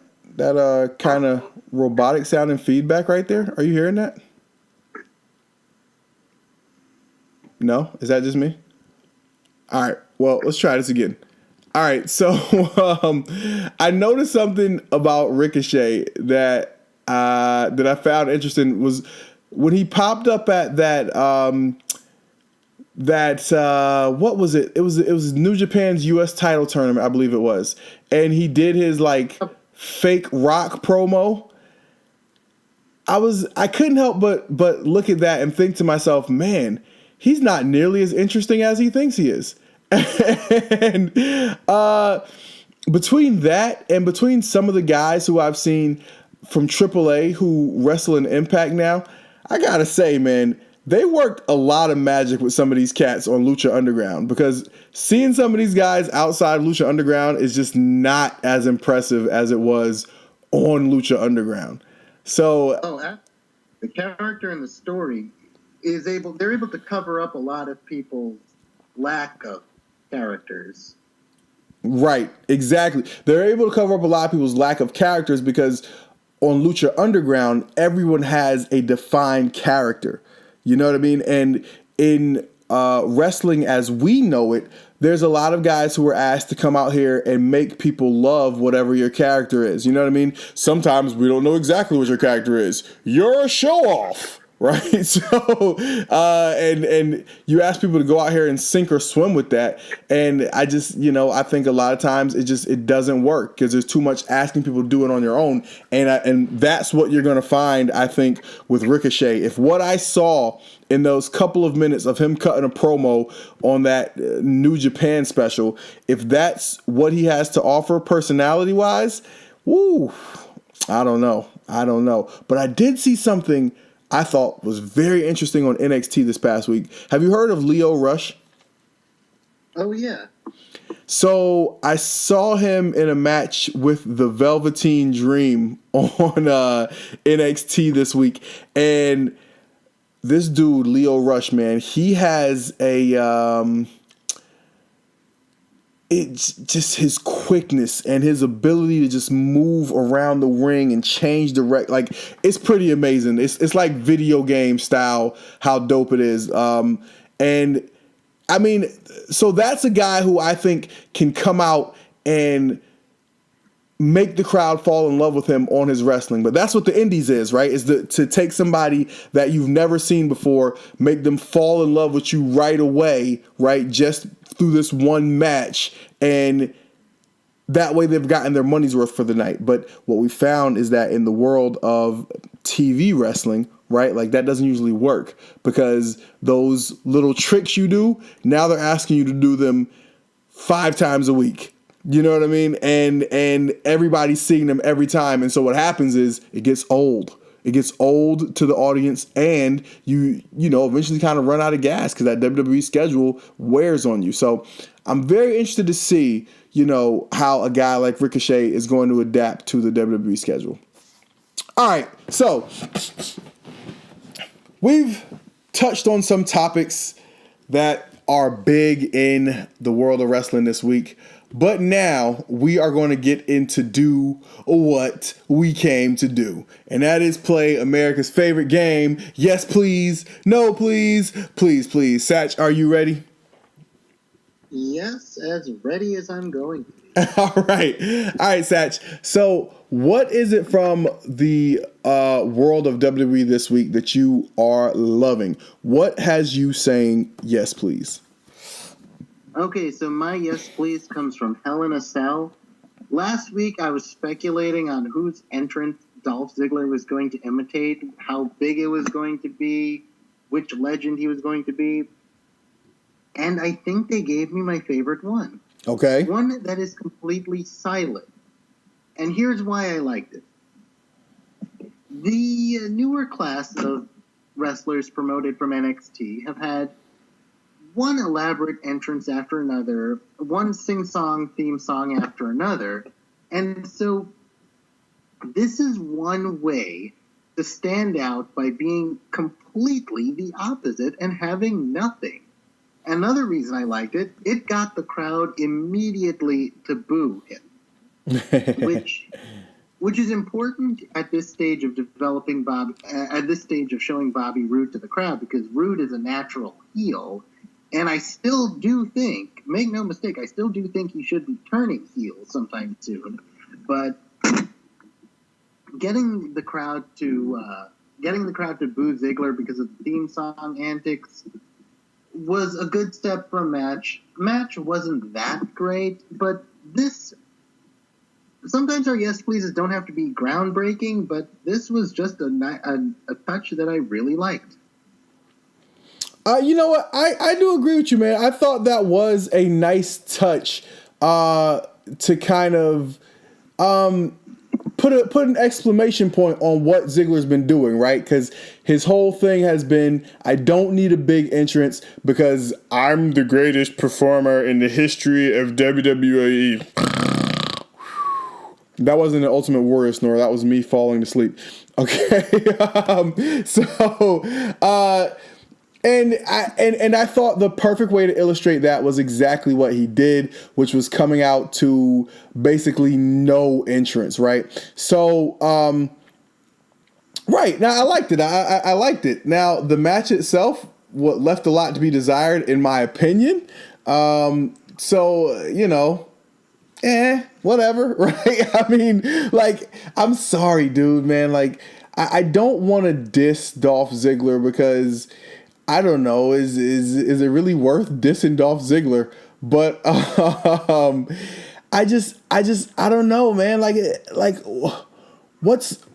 kind of robotic sounding feedback right there? Are you hearing that? No? Is that just me? All right. Well, let's try this again. All right. So I noticed something about Ricochet that I found interesting was when he popped up at that what was it? It was New Japan's US title tournament, I believe it was. And he did his fake rock promo. I couldn't help but look at that and think to myself, man, he's not nearly as interesting as he thinks he is. And between that and between some of the guys who I've seen from AAA who wrestle in Impact now, I gotta say, man, they worked a lot of magic with some of these cats on Lucha Underground, because seeing some of these guys outside Lucha Underground is just not as impressive as it was on Lucha Underground. So, the character and the story they're able to cover up a lot of people's lack of characters. Right, exactly. They're able to cover up a lot of people's lack of characters because on Lucha Underground, everyone has a defined character. You know what I mean? And in wrestling as we know it, there's a lot of guys who are asked to come out here and make people love whatever your character is. You know what I mean? Sometimes we don't know exactly what your character is. You're a show-off. right? So, and you ask people to go out here and sink or swim with that, and I just, I think a lot of times it doesn't work because there's too much asking people to do it on their own, and that's what you're gonna find, I think, with Ricochet. If what I saw in those couple of minutes of him cutting a promo on that New Japan special, if that's what he has to offer personality wise, woo, I don't know. But I did see something I thought was very interesting on NXT this past week. Have you heard of Leo Rush? Oh, yeah. So I saw him in a match with the Velveteen Dream on NXT this week. And this dude, Leo Rush, man, he has it's just his quickness and his ability to just move around the ring and change direct. Like, it's pretty amazing. It's like video game style, how dope it is. And I mean, so that's a guy who I think can come out and make the crowd fall in love with him on his wrestling. But that's what the indies is, right? Is to take somebody that you've never seen before, make them fall in love with you right away, right? Just through this one match. And that way they've gotten their money's worth for the night. But what we found is that in the world of TV wrestling, right, like that doesn't usually work because those little tricks you do, now they're asking you to do them 5 times a week. You know what I mean? And everybody's seeing them every time. And so what happens is it gets old. It gets old to the audience, and you eventually kind of run out of gas because that WWE schedule wears on you. So I'm very interested to see, how a guy like Ricochet is going to adapt to the WWE schedule. All right, so we've touched on some topics that are big in the world of wrestling this week. But now we are going to get into do what we came to do. And that is play America's favorite game. Yes, please. No, please. Please, please. Satch, are you ready? Yes, as ready as I'm going to be. All right, Satch. So what is it from the world of WWE this week that you are loving? What has you saying yes, please? Okay, so my yes, please comes from Hell in a Cell. Last week, I was speculating on whose entrance Dolph Ziggler was going to imitate, how big it was going to be, which legend he was going to be. And I think they gave me my favorite one. Okay. One that is completely silent. And here's why I liked it. The newer class of wrestlers promoted from NXT have had one elaborate entrance after another, one sing-song theme song after another. And so this is one way to stand out by being completely the opposite and having nothing. Another reason I liked it, it got the crowd immediately to boo him, which is important at this stage of developing at this stage of showing Bobby Roode to the crowd, because Roode is a natural heel. And I still do think, make no mistake, I still do think he should be turning heel sometime soon. But getting the crowd to boo Ziggler because of the theme song antics was a good step for a match. Match wasn't that great, but sometimes our yes pleases don't have to be groundbreaking, but this was just a touch that I really liked. You know what? I do agree with you, man. I thought that was a nice touch to kind of put an exclamation point on what Ziggler's been doing, right? Because his whole thing has been, I don't need a big entrance because I'm the greatest performer in the history of WWE. That wasn't an Ultimate Warrior snore. That was me falling to sleep. Okay. And I thought the perfect way to illustrate that was exactly what he did, which was coming out to basically no entrance, right? So, right. Now, I liked it. I liked it. Now, the match itself left a lot to be desired, in my opinion. So, whatever, right? I mean, like, I'm sorry, dude, man. Like, I don't want to diss Dolph Ziggler because I don't know, is it really worth dissing Dolph Ziggler? But I don't know, man. Like what's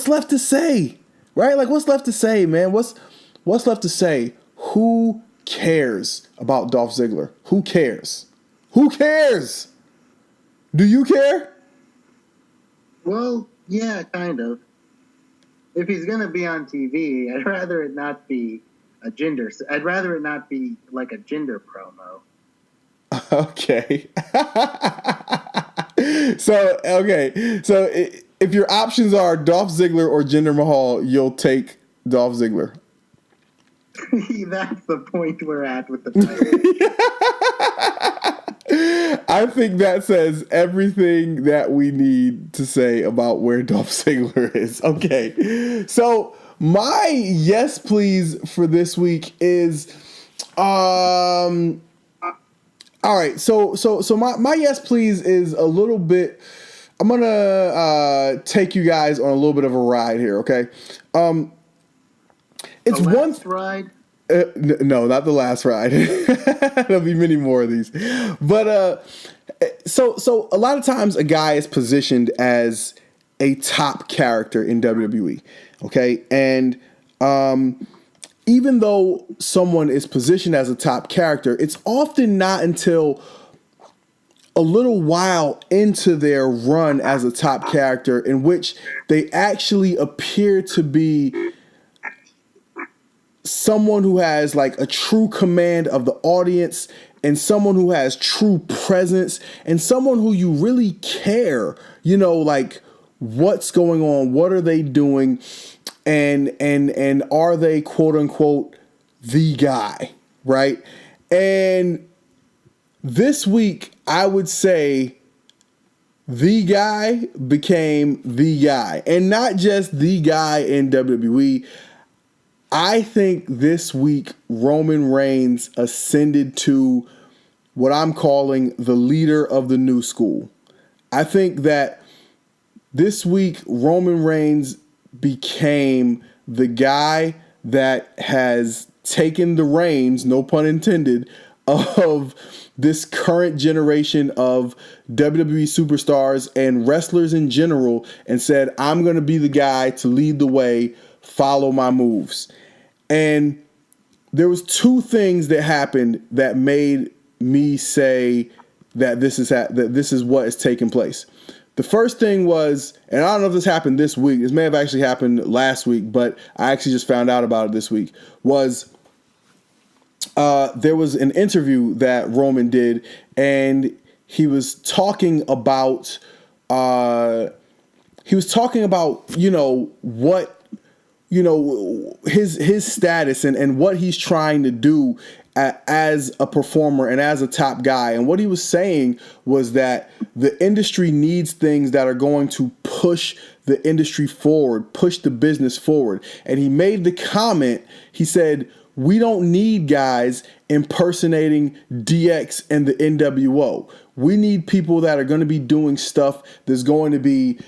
left to say, right? Like what's left to say, man? What's left to say? Who cares about Dolph Ziggler? Who cares? Who cares? Do you care? Well, yeah, kind of. If he's gonna be on TV, I'd rather it not be I'd rather it not be like a gender promo. Okay. So if your options are Dolph Ziggler or Jinder Mahal, you'll take Dolph Ziggler. That's the point we're at with the title. I think that says everything that we need to say about where Dolph Ziggler is. Okay. So my yes please for this week is all right. So my yes please is a little bit, I'm gonna take you guys on a little bit of a ride here, okay? It's the one last ride. No, not the last ride. There'll be many more of these. But so a lot of times a guy is positioned as a top character in WWE, okay? And even though someone is positioned as a top character, it's often not until a little while into their run as a top character in which they actually appear to be someone who has like a true command of the audience and someone who has true presence and someone who you really care, like what's going on, what are they doing, and are they quote unquote the guy, right? And this week I would say the guy became the guy, and not just the guy in WWE. I think this week Roman Reigns ascended to what I'm calling the leader of the new school. I think that this week Roman Reigns became the guy that has taken the reins, no pun intended, of this current generation of WWE superstars and wrestlers in general and said, I'm going to be the guy to lead the way, follow my moves. And there was two things that happened that made me say that this is what is taking place. The first thing was, and I don't know if this happened this week, this may have actually happened last week, but I actually just found out about it this week, was there was an interview that Roman did, and he was talking about what his status and what he's trying to do as a performer and as a top guy. And what he was saying was that the industry needs things that are going to push the industry forward, push the business forward. And he made the comment, he said, we don't need guys impersonating DX and the NWO. We need people that are going to be doing stuff that's going to be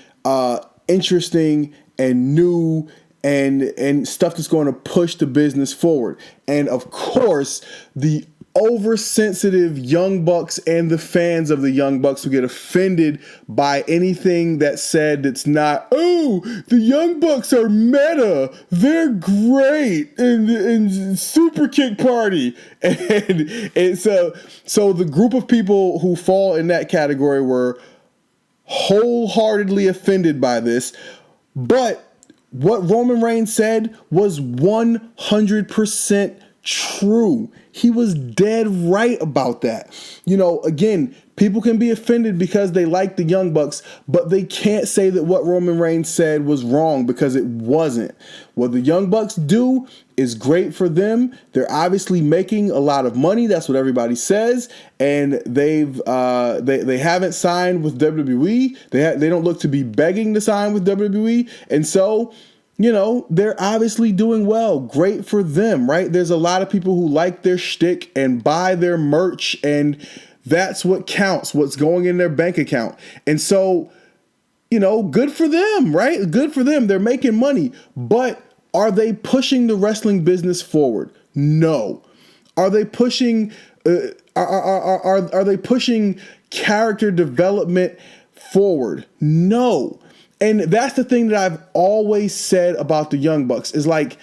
interesting and new and stuff that's going to push the business forward. And of course, the oversensitive Young Bucks and the fans of the Young Bucks who get offended by anything that's said that's not, oh, the Young Bucks are meta, they're great, and super kick party. And so the group of people who fall in that category were wholeheartedly offended by this. But what Roman Reigns said was 100% true. He was dead right about that. Again, people can be offended because they like the Young Bucks, but they can't say that what Roman Reigns said was wrong, because it wasn't. What the Young Bucks do is great for them. They're obviously making a lot of money. That's what everybody says. And they haven't signed with WWE. They don't look to be begging to sign with WWE. And so, they're obviously doing well. Great for them, right? There's a lot of people who like their shtick and buy their merch, and that's what counts, what's going in their bank account. And so good for them, right? Good for them. They're making money. But are they pushing the wrestling business forward? No. Are they pushing are they pushing character development forward? No. And that's the thing that I've always said about the Young Bucks is like,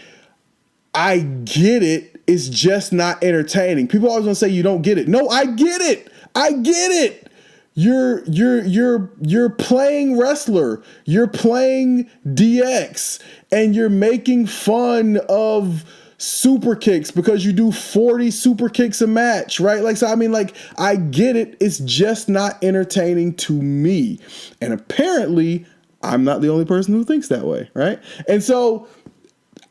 I get it. It's just not entertaining. People always want to say you don't get it. No, I get it. I get it. You're playing wrestler. You're playing DX, and you're making fun of super kicks because you do 40 super kicks a match, right? Like, so I mean, like, I get it. It's just not entertaining to me. And apparently, I'm not the only person who thinks that way, right? And so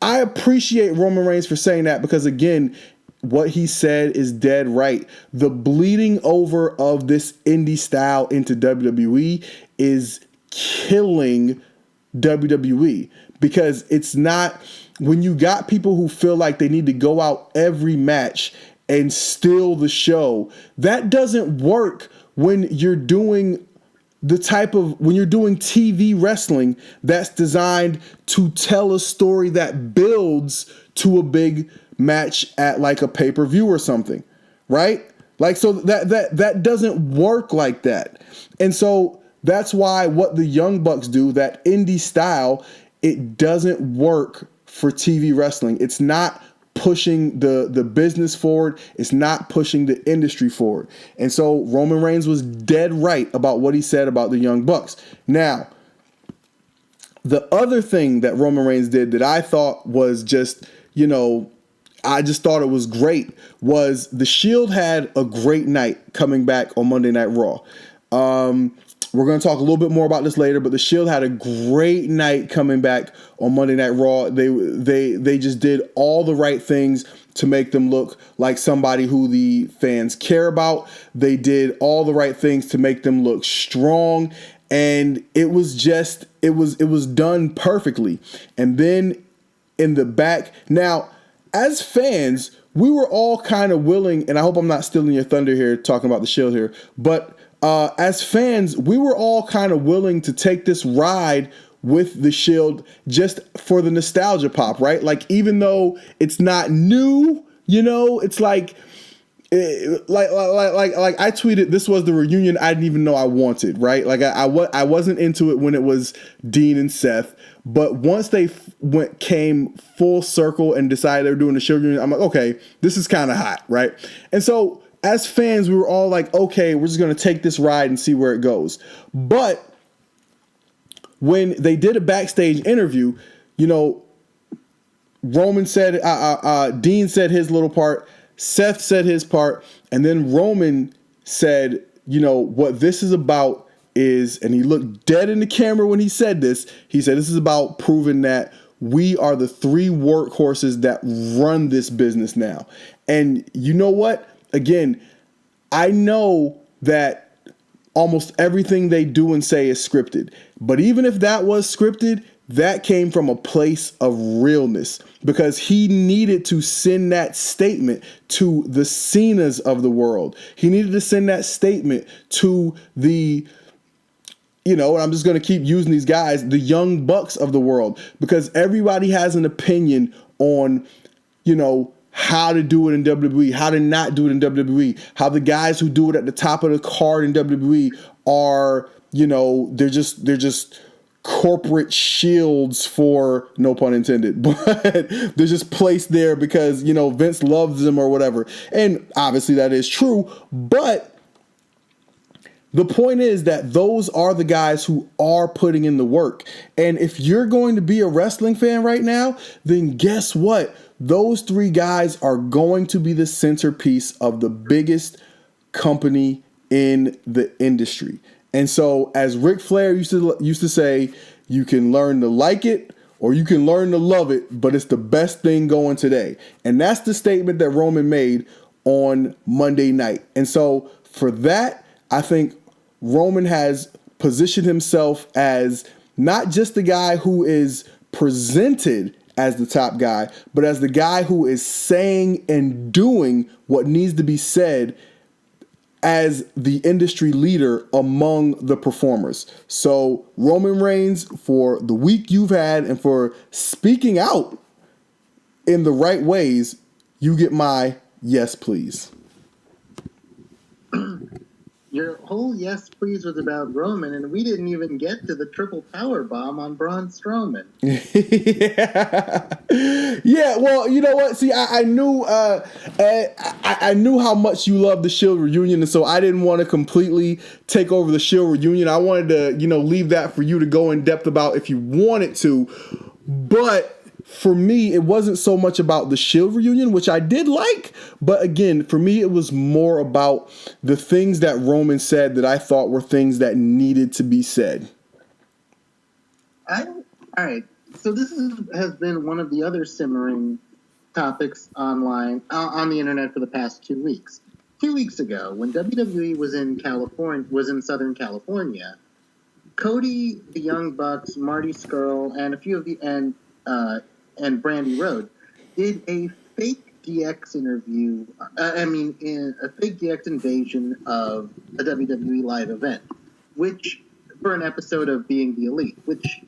I appreciate Roman Reigns for saying that because, again, what he said is dead right. The bleeding over of this indie style into WWE is killing WWE because it's not, when you got people who feel like they need to go out every match and steal the show, that doesn't work when you're doing when you're doing TV wrestling that's designed to tell a story that builds to a big match at like a pay-per-view or something, right? Like, so that doesn't work like that. And so that's why what the Young Bucks do, that indie style, it doesn't work for TV wrestling. It's not pushing the business forward. It's not pushing the industry forward. And so Roman Reigns was dead right about what he said about the Young Bucks. Now, the other thing that Roman Reigns did that I thought was just, I just thought it was great was the Shield had a great night coming back on Monday Night Raw. We're going to talk a little bit more about this later, but the Shield had a great night coming back on Monday Night Raw. They just did all the right things to make them look like somebody who the fans care about. They did all the right things to make them look strong, and it was done perfectly. And then in the back, now as fans, we were all kind of willing, and I hope I'm not stealing your thunder here talking about the Shield here, but as fans, we were all kind of willing to take this ride with the Shield just for the nostalgia pop, right? Like, even though it's not new, it's like I tweeted, this was the reunion I didn't even know I wanted, right? Like, I wasn't into it when it was Dean and Seth, but once they came full circle and decided they were doing the Shield reunion, I'm like, okay, this is kind of hot, right? And so as fans, we were all like, okay, we're just going to take this ride and see where it goes. But when they did a backstage interview, Roman said, Dean said his little part, Seth said his part, and then Roman said, what this is about is, and he looked dead in the camera when he said this, he said, this is about proving that we are the three workhorses that run this business now. And you know what? Again, I know that almost everything they do and say is scripted. But even if that was scripted, that came from a place of realness because he needed to send that statement to the Cenas of the world. He needed to send that statement to the, and I'm just going to keep using these guys, the Young Bucks of the world, because everybody has an opinion on, how to do it in WWE, how to not do it in WWE, how the guys who do it at the top of the card in WWE are, they're just corporate shields for, no pun intended, but they're just placed there because, Vince loves them or whatever. And obviously that is true, but the point is that those are the guys who are putting in the work. And if you're going to be a wrestling fan right now, then guess what? Those three guys are going to be the centerpiece of the biggest company in the industry. And so, as Ric Flair used to say, you can learn to like it or you can learn to love it, but it's the best thing going today. And that's the statement that Roman made on Monday night. And so, for that, I think Roman has positioned himself as not just the guy who is presented as the top guy, but as the guy who is saying and doing what needs to be said as the industry leader among the performers. So Roman Reigns, for the week you've had and for speaking out in the right ways, you get my yes, please. Your whole yes, please was about Roman, and we didn't even get to the triple power bomb on Braun Strowman. Yeah, well, you know what? See, I knew I knew how much you love the Shield reunion, and so I didn't want to completely take over the Shield reunion. I wanted to, leave that for you to go in depth about if you wanted to. But for me, it wasn't so much about the Shield reunion, which I did like. But again, for me, it was more about the things that Roman said that I thought were things that needed to be said. All right. So this has been one of the other simmering topics online on the internet for the past 2 weeks. 2 weeks ago, when WWE was in Southern California, Cody, the Young Bucks, Marty Scurll, and a few of the and Brandy Rhodes did a fake DX interview. In a fake DX invasion of a WWE live event, which for an episode of Being the Elite, which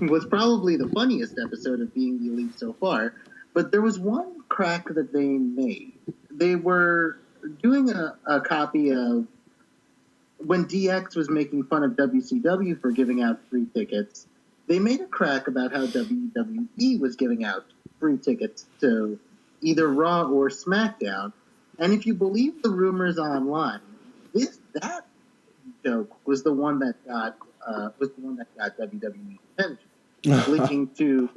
was probably the funniest episode of Being the Elite so far. But there was one crack that they made. They were doing a copy of when DX was making fun of WCW for giving out free tickets. They made a crack about how WWE was giving out free tickets to either Raw or SmackDown. And if you believe the rumors online, that joke was the one that got WWE's attention, leading to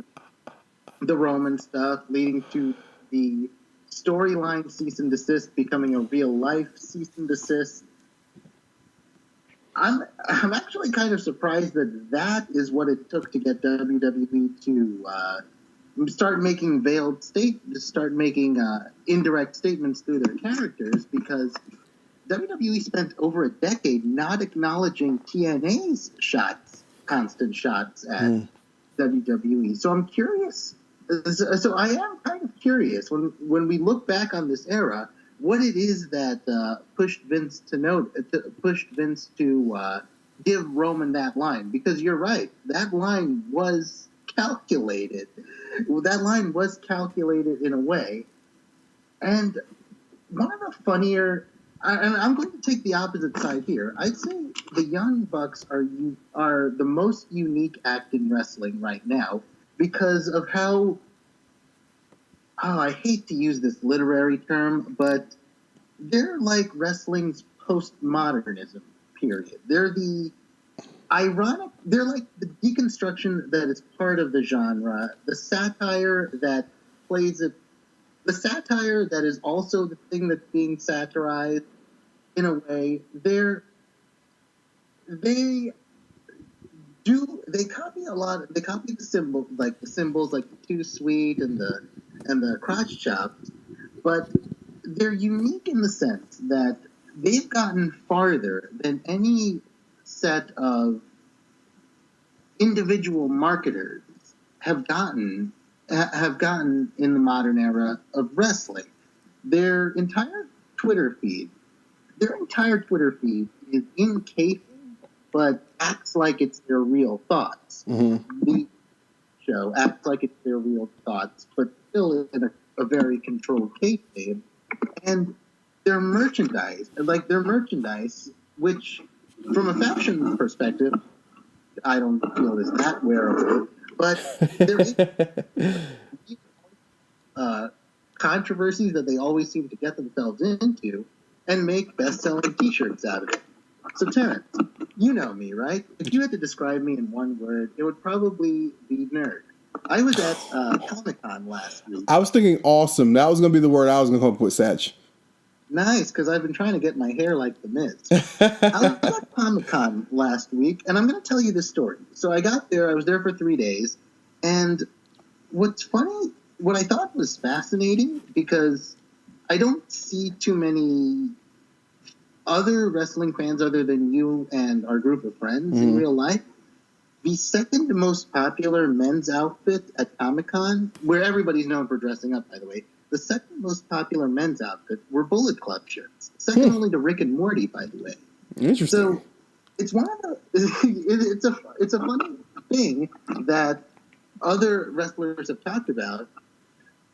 the Roman stuff, leading to the storyline cease and desist becoming a real life cease and desist. I'm actually kind of surprised that is what it took to get WWE to start making indirect statements through their characters, because WWE spent over a decade not acknowledging TNA's constant shots at WWE. So I'm curious. So I am kind of curious when we look back on this era, what it is that pushed Vince to give Roman that line. Because you're right, that line was calculated. That line was calculated in a way. And one of the funnier, and I'm going to take the opposite side here. I'd say the Young Bucks are the most unique act in wrestling right now because of how, I hate to use this literary term, but they're like wrestling's postmodernism period. They're like the deconstruction that is part of the genre, the satire that plays it, the satire that is also the thing that's being satirized in a way. They copy the symbols like the too sweet and the crotch chops, but they're unique in the sense that they've gotten farther than any set of individual marketers have gotten in the modern era of wrestling. Their entire Twitter feed is in kayfabe, but acts like it's their real thoughts. Mm-hmm. The show acts like it's their real thoughts, but still in a very controlled kayfabe. And their merchandise, which from a fashion perspective, I don't feel is that wearable, but there is controversies that they always seem to get themselves into and make best-selling T-shirts out of it. So, Terrence, you know me, right? If you had to describe me in one word, it would probably be nerd. I was at Comic-Con last week. I was thinking awesome. That was going to be the word I was going to come up with, Satch. Nice, because I've been trying to get my hair like the Miz. I was at Comic-Con last week, and I'm going to tell you this story. So I got there. I was there for 3 days, and what I thought was fascinating, because I don't see too many other wrestling fans other than you and our group of friends in real life. The second most popular men's outfit at Comic-Con, where everybody's known for dressing up, by the way, the second most popular men's outfit were Bullet Club shirts. Second only to Rick and Morty, by the way. Interesting. So it's one of the it's a funny thing that other wrestlers have talked about.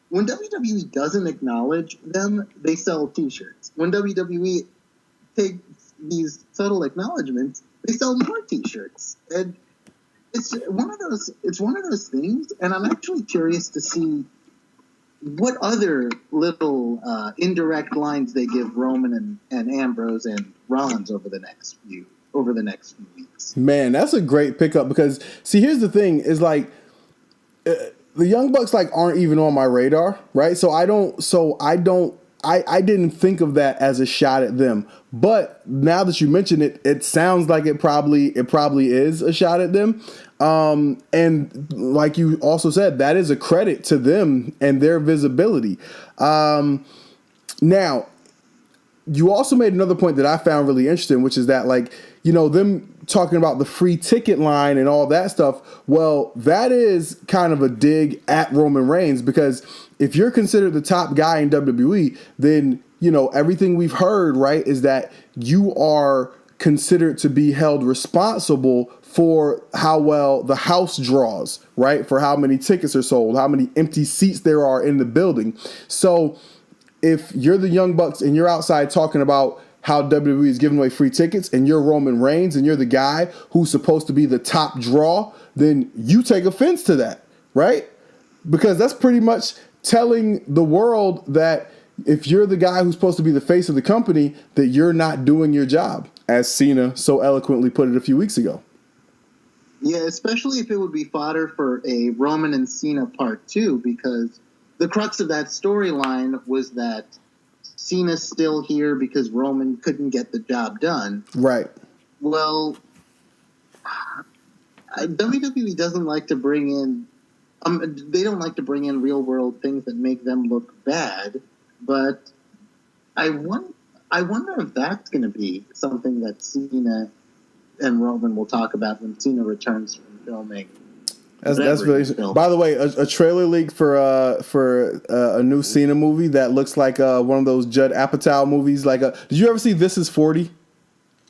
When WWE doesn't acknowledge them, they sell T-shirts. When WWE takes these subtle acknowledgments, they sell more T-shirts. And it's one of those things. And I'm actually curious to see what other little indirect lines they give Roman and Ambrose and Rollins over the next few weeks. Man, that's a great pickup because see, here's the thing: is like. The Young Bucks like aren't even on my radar, right? I didn't think of that as a shot at them. But now that you mention it, it sounds like it probably is a shot at them. And like you also said, that is a credit to them and their visibility. Now, you also made another point that I found really interesting, which is that like, you know, them talking about the free ticket line and all that stuff. Well, that is kind of a dig at Roman Reigns because if you're considered the top guy in WWE, then, you know, everything we've heard, right, is that you are considered to be held responsible for how well the house draws, right? For how many tickets are sold, how many empty seats there are in the building. So if you're the Young Bucks and you're outside talking about how WWE is giving away free tickets and you're Roman Reigns and you're the guy who's supposed to be the top draw, then you take offense to that, right? Because that's pretty much telling the world that if you're the guy who's supposed to be the face of the company, that you're not doing your job, as Cena so eloquently put it a few weeks ago. Yeah, especially if it would be fodder for a Roman and Cena part 2, because the crux of that storyline was that Cena's still here because Roman couldn't get the job done. Right. Well, WWE doesn't like to bring in they don't like to bring in real world things that make them look bad, but I wonder if that's going to be something that Cena and Roman will talk about when Cena returns from filming. That's really interesting. By the way, a trailer leak for a new Cena movie that looks like one of those Judd Apatow movies. Did you ever see This Is 40?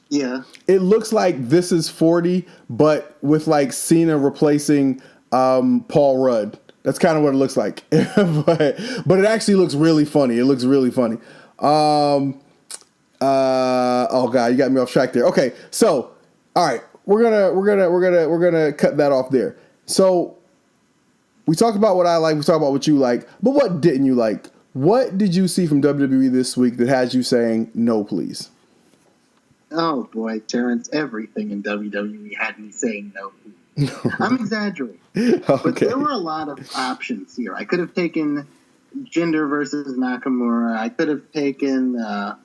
Yeah. It looks like This Is 40, but with like Cena replacing Paul Rudd. That's kind of what it looks like. but it actually looks really funny. It looks really funny. Oh God, you got me off track there. Okay, so all right, we're gonna cut that off there. So we talked about what I like, we talked about what you like, but what didn't you like? What did you see from WWE this week that has you saying no, please? Oh boy, Terrence, everything in WWE had me saying no, please. I'm exaggerating. Okay. But there were a lot of options here. I could have taken Jinder versus Nakamura. I could have taken a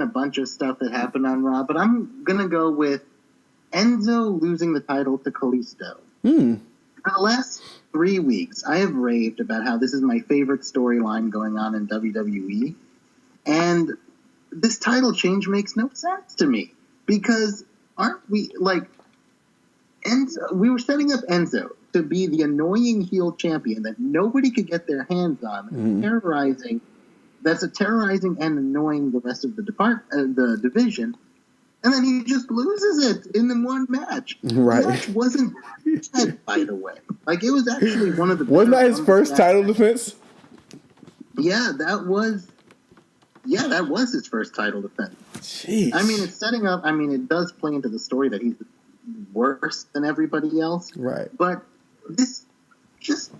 bunch of stuff that happened on Raw, but I'm gonna go with Enzo losing the title to Kalisto. For the last 3 weeks, I have raved about how this is my favorite storyline going on in WWE, and this title change makes no sense to me because aren't we like Enzo? We were setting up Enzo to be the annoying heel champion that nobody could get their hands on, terrorizing. That's terrorizing and annoying the rest of the division. And then he just loses it in the one match. Right. The match wasn't bad, by the way. Like, it was actually one of the... Wasn't that his first title defense? Yeah, that was his first title defense. Jeez. I mean, it's setting up... I mean, it does play into the story that he's worse than everybody else. Right. But this just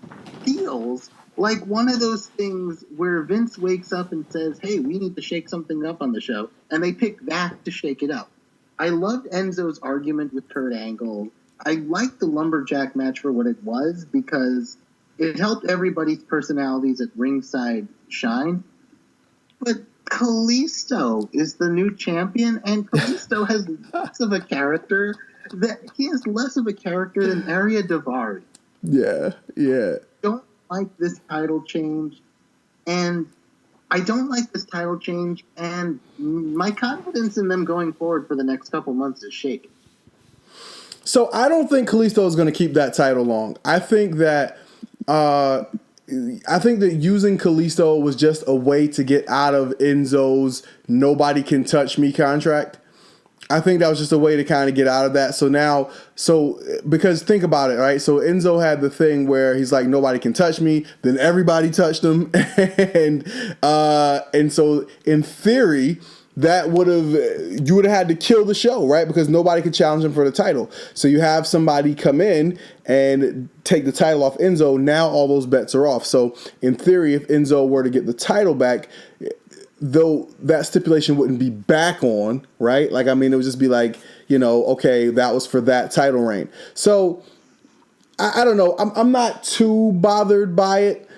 feels like one of those things where Vince wakes up and says, hey, we need to shake something up on the show. And they pick that to shake it up. I loved Enzo's argument with Kurt Angle. I liked the Lumberjack match for what it was because it helped everybody's personalities at ringside shine. But Kalisto is the new champion, and Kalisto has less of a character than Arya Daivari. Yeah. I don't like this title change, and my confidence in them going forward for the next couple months is shaken. So I don't think Kalisto is going to keep that title long. I think that I think that using Kalisto was just a way to get out of Enzo's "nobody can touch me" contract. I think that was just a way to kind of get out of that. Because think about it, right? So Enzo had the thing where he's like, nobody can touch me. Then everybody touched him, and so in theory, you would have had to kill the show, right? Because nobody could challenge him for the title. So you have somebody come in and take the title off Enzo. Now all those bets are off. So in theory, if Enzo were to get the title back, though that stipulation wouldn't be back on, right? Like, I mean, it would just be like, okay, that was for that title reign. So I don't know. I'm not too bothered by it.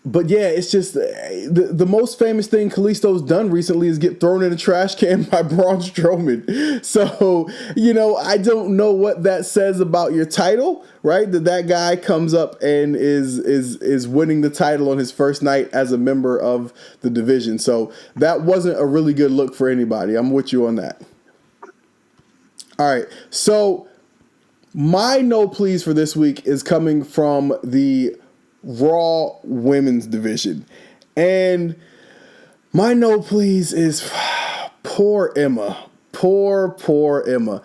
But yeah, it's just the most famous thing Kalisto's done recently is get thrown in a trash can by Braun Strowman. So, I don't know what that says about your title, right? That guy comes up and is winning the title on his first night as a member of the division. So that wasn't a really good look for anybody. I'm with you on that. All right. So my no please for this week is coming from the Raw women's division. And my no please is poor Emma. Poor Emma.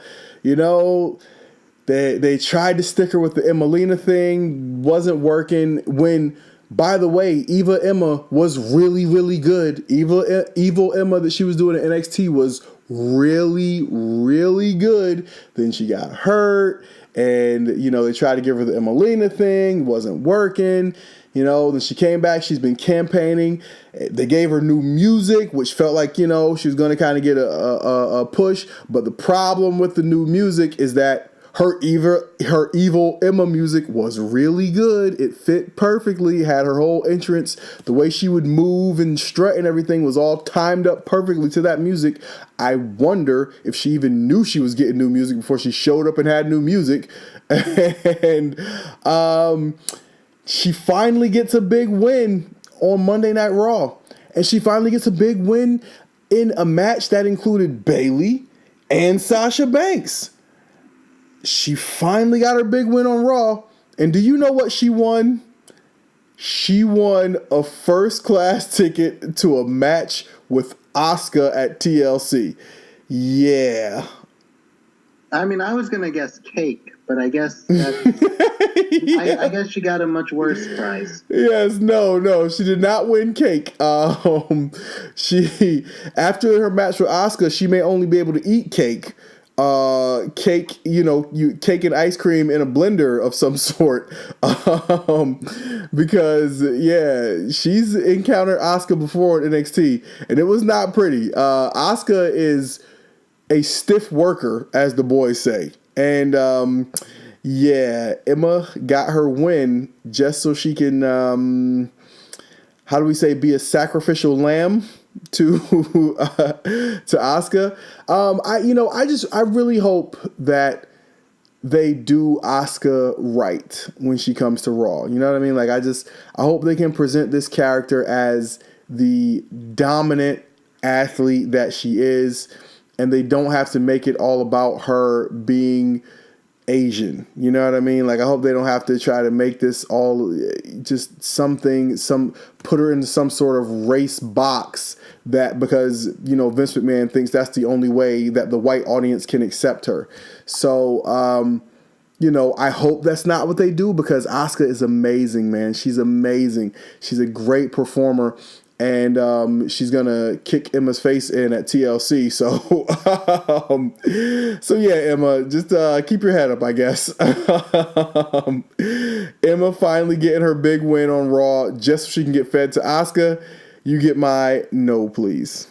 They tried to stick her with the Emelina thing, wasn't working. When, by the way, Eva Emma was really, really good. Evil Emma that she was doing at NXT was really, really good. Then she got hurt. And, they tried to give her the Emelina thing, wasn't working. Then she came back. She's been campaigning. They gave her new music, which felt like, she was going to kind of get a push. But the problem with the new music is that her evil Emma music was really good. It fit perfectly, had her whole entrance. The way she would move and strut and everything was all timed up perfectly to that music. I wonder if she even knew she was getting new music before she showed up and had new music. And she finally gets a big win on Monday Night Raw. And she finally gets a big win in a match that included Bayley and Sasha Banks. She finally got her big win on Raw. And do you know what she won? She won a first-class ticket to a match with Asuka at TLC. Yeah. I mean, I was going to guess cake, but I guess yeah. I guess she got a much worse prize. Yes, no, she did not win cake. She, after her match with Asuka, she may only be able to eat cake. Cake, cake and ice cream in a blender of some sort. Because she's encountered Asuka before in NXT, and it was not pretty. Asuka is a stiff worker, as the boys say. And Emma got her win just so she can, be a sacrificial lamb to Asuka. I really hope that they do Asuka right when she comes to Raw. You know what I mean? Like, I hope they can present this character as the dominant athlete that she is, and they don't have to make it all about her being Asian. You know what I mean? Like, I hope they don't have to try to make this all just put her into some sort of race box because Vince McMahon thinks that's the only way that the white audience can accept her. So, I hope that's not what they do, because Asuka is amazing, man. She's amazing. She's a great performer. And she's gonna kick Emma's face in at TLC. So yeah, Emma, just keep your head up, I guess. Emma finally getting her big win on Raw just so she can get fed to Asuka. You get my no, please.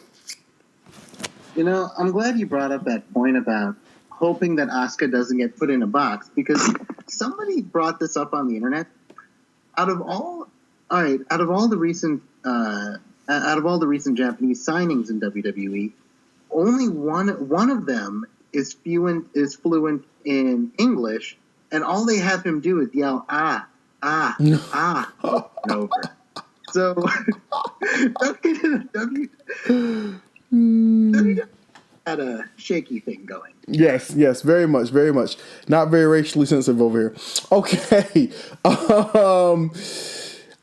I'm glad you brought up that point about hoping that Asuka doesn't get put in a box, because somebody brought this up on the internet. Out of all the recent Japanese signings in WWE, only one of them is fluent in English, and all they have him do is yell ah over and over. So WWE had a shaky thing going. Yes, very much, very much. Not very racially sensitive over here. Okay. All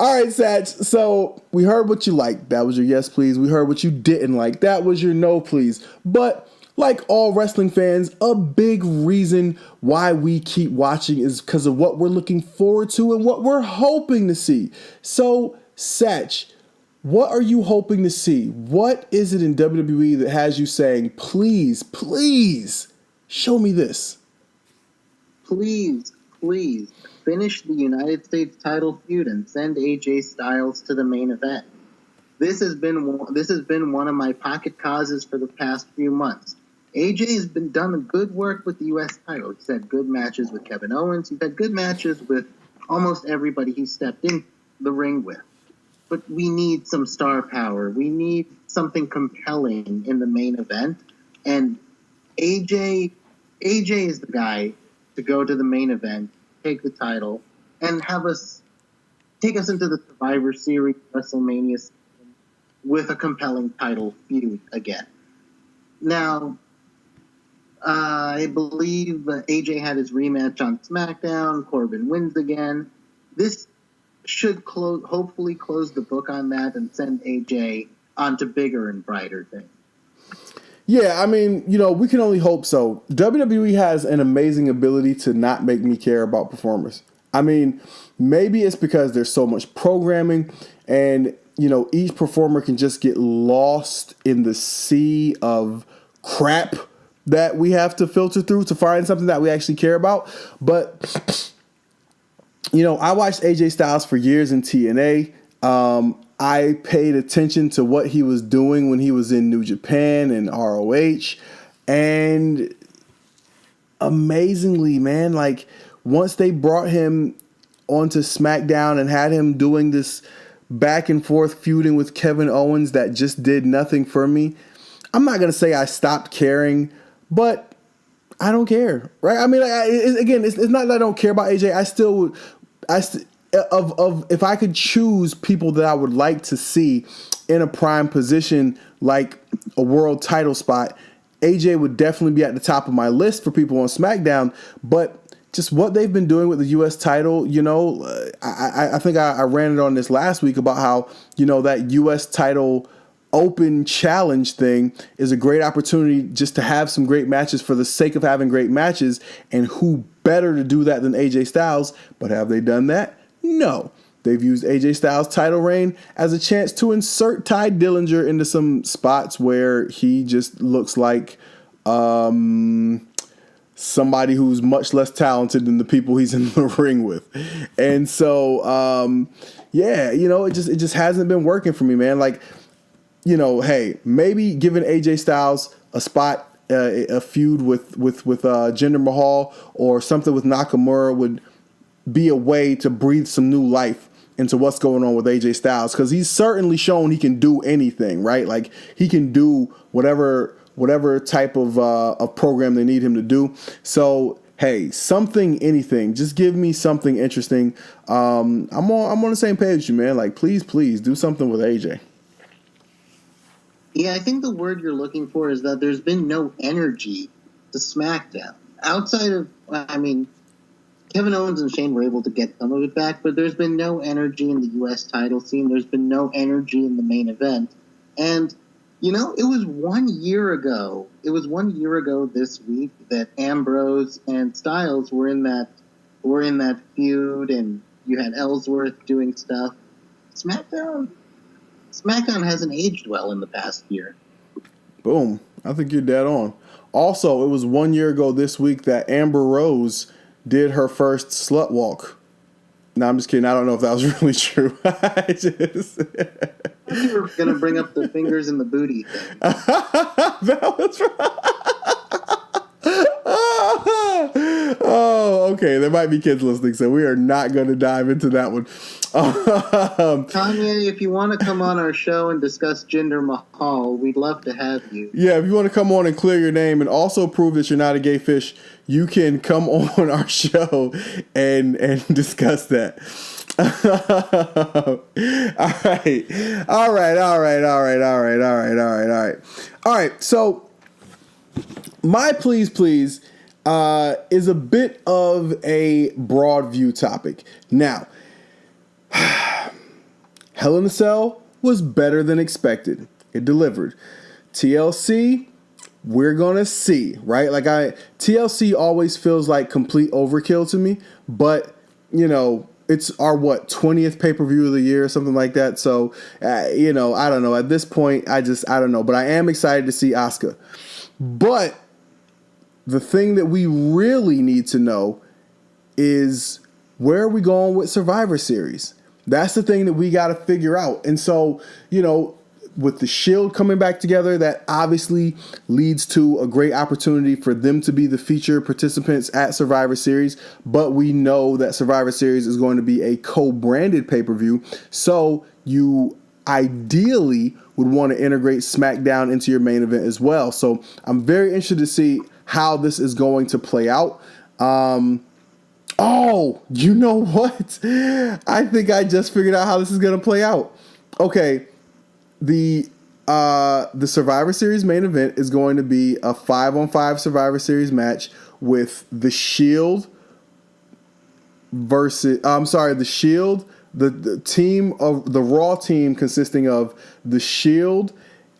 right, Satch. So we heard what you liked. That was your yes, please. We heard what you didn't like. That was your no, please. But like all wrestling fans, a big reason why we keep watching is because of what we're looking forward to and what we're hoping to see. So, Satch, what are you hoping to see? What is it in WWE that has you saying, please, please, show me this? Please finish the United States title feud and send AJ Styles to the main event. This has been one of my pocket causes for the past few months. AJ has been done good work with the U.S. title. He's had good matches with Kevin Owens. He's had good matches with almost everybody he stepped in the ring with. But we need some star power. We need something compelling in the main event. And AJ is the guy to go to the main event, take the title, and take us into the Survivor Series WrestleMania season with a compelling title feud again. Now, I believe AJ had his rematch on SmackDown. Corbin wins again. This should hopefully close the book on that and send AJ on to bigger and brighter things. Yeah, I mean, we can only hope so. WWE has an amazing ability to not make me care about performers. I mean, maybe it's because there's so much programming and, each performer can just get lost in the sea of crap that we have to filter through to find something that we actually care about. But, I watched AJ Styles for years in TNA. I paid attention to what he was doing when he was in New Japan and ROH. And amazingly, man, like once they brought him onto SmackDown and had him doing this back and forth feuding with Kevin Owens that just did nothing for me. I'm not going to say I stopped caring, but I don't care, right? I mean, it's not that I don't care about AJ. If I could choose people that I would like to see in a prime position like a world title spot, AJ would definitely be at the top of my list for people on SmackDown. But just what they've been doing with the U.S. title, I think I ran it on this last week about how, that U.S. title open challenge thing is a great opportunity just to have some great matches for the sake of having great matches. And who better to do that than AJ Styles? But have they done that? No. They've used AJ Styles' title reign as a chance to insert Ty Dillinger into some spots where he just looks like somebody who's much less talented than the people he's in the ring with. And so, it just hasn't been working for me, man. Like, hey, maybe giving AJ Styles a spot, a feud with Jinder Mahal or something with Nakamura would be a way to breathe some new life into what's going on with AJ Styles, because he's certainly shown he can do anything, right? Like he can do whatever type of program they need him to do. So hey, anything. Just give me something interesting. I'm on the same page with you, man. Like please do something with AJ. Yeah, I think the word you're looking for is that there's been no energy to SmackDown. Outside of, Kevin Owens and Shane were able to get some of it back, but there's been no energy in the U.S. title scene. There's been no energy in the main event. And, it was 1 year ago. It was 1 year ago this week that Ambrose and Styles were in that feud, and you had Ellsworth doing stuff. SmackDown hasn't aged well in the past year. Boom. I think you're dead on. Also, it was 1 year ago this week that Amber Rose did her first slut walk. No, I'm just kidding. I don't know if that was really true. You were going to bring up the fingers in the booty thing. That was Oh, okay. There might be kids listening, so we are not going to dive into that one. Kanye, if you want to come on our show and discuss Jinder Mahal, we'd love to have you. Yeah, if you want to come on and clear your name and also prove that you're not a gay fish, you can come on our show and discuss that. All right. So My please is a bit of a broad view topic. Now, Hell in a Cell was better than expected. It delivered. TLC, we're gonna see, right? TLC always feels like complete overkill to me, but it's our 20th pay-per-view of the year or something like that. So I don't know. At this point, I don't know. But I am excited to see Asuka. But the thing that we really need to know is, where are we going with Survivor Series? That's the thing that we got to figure out. And so, with the Shield coming back together, that obviously leads to a great opportunity for them to be the featured participants at Survivor Series. But we know that Survivor Series is going to be a co-branded pay-per-view. So you ideally would want to integrate SmackDown into your main event as well. So I'm very interested to see how this is going to play out. Oh, you know what? I think I just figured out how this is going to play out. Okay. The Survivor Series main event is going to be a 5-on-5 Survivor Series match with the Shield versus the Shield, the team of the Raw team consisting of the Shield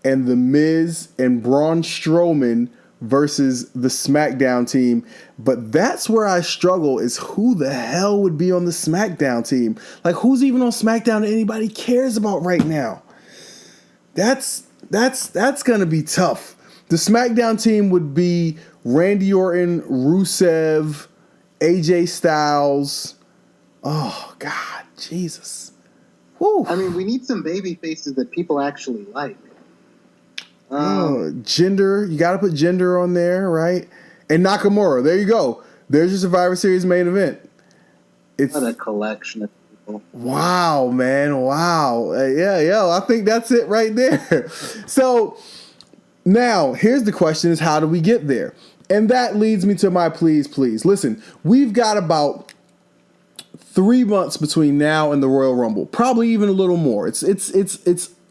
and the Miz and Braun Strowman versus the SmackDown team. But that's where I struggle, is who the hell would be on the SmackDown team? Like, who's even on SmackDown that anybody cares about right now? That's gonna be tough. The SmackDown team would be Randy Orton, Rusev, AJ Styles. Oh God, Jesus. Woo. I mean, we need some baby faces that people actually like. Jinder, you gotta put Jinder on there, right? And Nakamura. There you go. There's your Survivor Series main event. It's what a collection of people. Wow, man. Wow. Yeah. I think that's it right there. So now here's the question, is how do we get there? And that leads me to my please. Listen, we've got about 3 months between now and the Royal Rumble. Probably even a little more. It's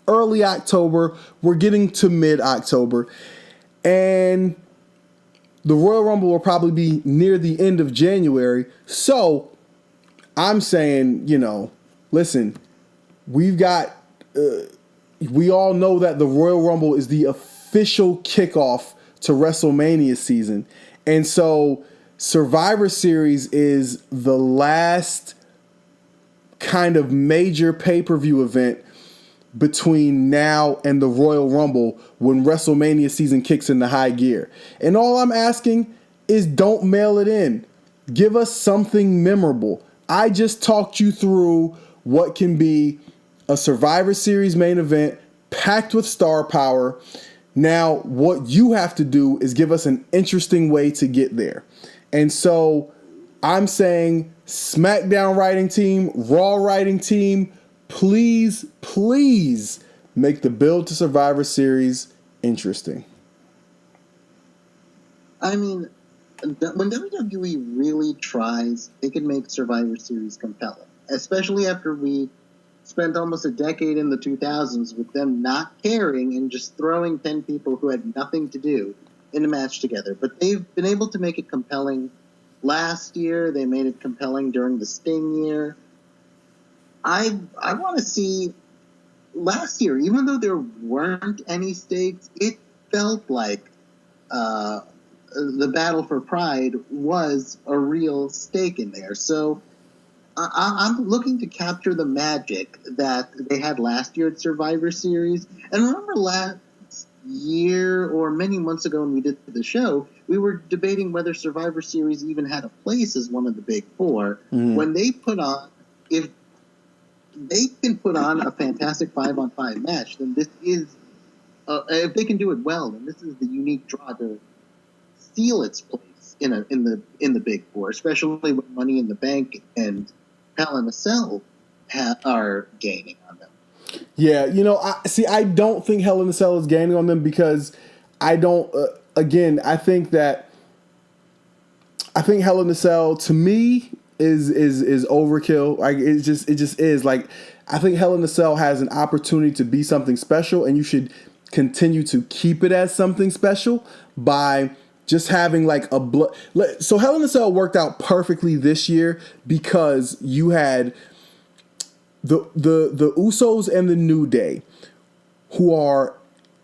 early October. We're getting to mid-October. And the Royal Rumble will probably be near the end of January. So I'm saying, listen, we've got, we all know that the Royal Rumble is the official kickoff to WrestleMania season. And so Survivor Series is the last kind of major pay-per-view event between now and the Royal Rumble, when WrestleMania season kicks into high gear. And all I'm asking is, don't mail it in. Give us something memorable. I just talked you through what can be a Survivor Series main event packed with star power. Now, what you have to do is give us an interesting way to get there. And so I'm saying, SmackDown writing team, Raw writing team, please make the build to Survivor Series interesting. I mean, when WWE really tries, they can make Survivor Series compelling, especially after we spent almost a decade in the 2000s with them not caring and just throwing 10 people who had nothing to do in a match together. But they've been able to make it compelling last year. They made it compelling during the Sting year. I want to see, last year, even though there weren't any stakes, it felt like the battle for Pride was a real stake in there. So I'm looking to capture the magic that they had last year at Survivor Series. And remember last year or many months ago when we did the show, we were debating whether Survivor Series even had a place as one of the big four. When they put on, if they can put on a fantastic 5-on-5 match, then this is, if they can do it well, then this is the unique draw to steal its place in the big four, especially when Money in the Bank and Hell in a Cell are gaining on them. Yeah, I don't think Hell in a Cell is gaining on them, because I don't. I think Hell in a Cell, to me, is overkill. Like, it just is. Like, I think Hell in a Cell has an opportunity to be something special, and you should continue to keep it as something special by just having like a blood. So Hell in a Cell worked out perfectly this year because you had the Usos and the New Day, who are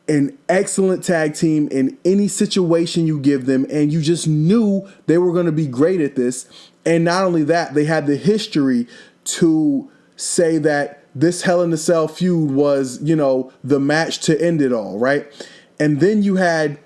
an excellent tag team in any situation you give them, and you just knew they were going to be great at this. And not only that, they had the history to say that this Hell in a Cell feud was, the match to end it all, right? And then you had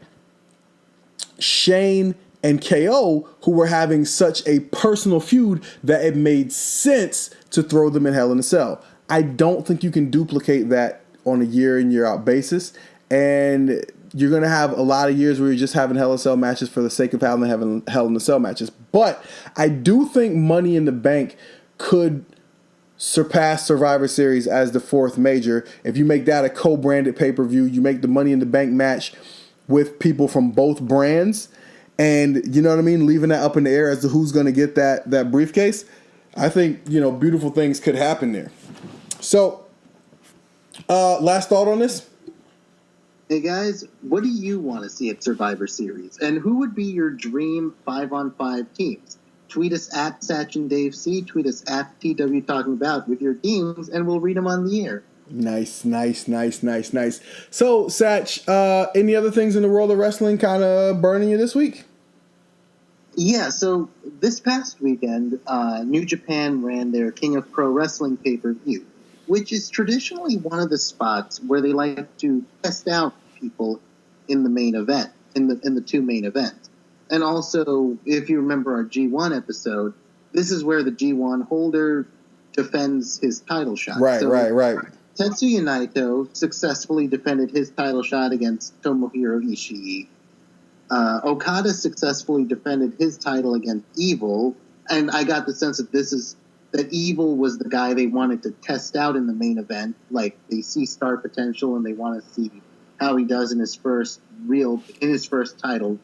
Shane and KO, who were having such a personal feud that it made sense to throw them in Hell in a Cell. I don't think you can duplicate that on a year in, year out basis. And you're going to have a lot of years where you're just having Hell in a Cell matches for the sake of having Hell in a Cell matches. But I do think Money in the Bank could surpass Survivor Series as the fourth major. If you make that a co-branded pay-per-view, you make the Money in the Bank match with people from both brands, and you know what I mean, leaving that up in the air as to who's going to get that briefcase. I think, beautiful things could happen there. So, last thought on this? Hey guys, what do you want to see at Survivor Series? And who would be your dream 5-on-5 teams? Tweet us at Satch and Dave C. Tweet us at TW Talking Bout with your teams, and we'll read them on the air. Nice. So, Satch, any other things in the world of wrestling kind of burning you this week? Yeah, so this past weekend, New Japan ran their King of Pro Wrestling pay-per-view, which is traditionally one of the spots where they like to test out people in the main event, in the two main events. And also, if you remember our G1 episode, this is where the G1 holder defends his title shot. Right. Tetsuya Naito successfully defended his title shot against Tomohiro Ishii. Okada successfully defended his title against Evil, and I got the sense that Evil was the guy they wanted to test out in the main event. Like, they see star potential and they want to see how he does in his first title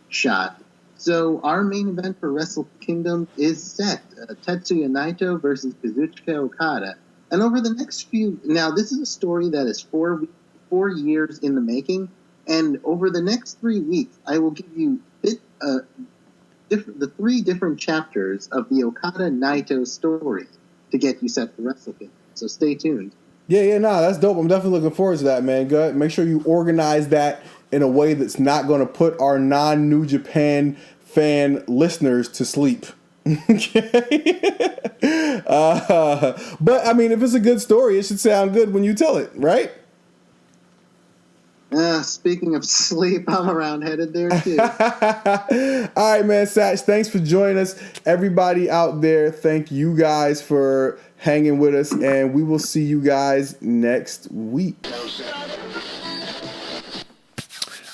shot. So our main event for Wrestle Kingdom is set. Tetsuya Naito versus Kazuchika Okada. And over the next now this is a story that is 4 years in the making, and over the next 3 weeks, I will give you the 3 different chapters of the Okada-Naito story to get you set for Wrestle Kingdom. So stay tuned. Yeah, that's dope. I'm definitely looking forward to that, man. Go ahead. Make sure you organize that in a way that's not going to put our non-New Japan fan listeners to sleep. Okay. But I mean, if it's a good story, it should sound good when you tell it, right? Speaking of sleep, I'm around headed there too. All right, man. Satch, thanks for joining us. Everybody out there, thank you guys for hanging with us, and we will see you guys next week.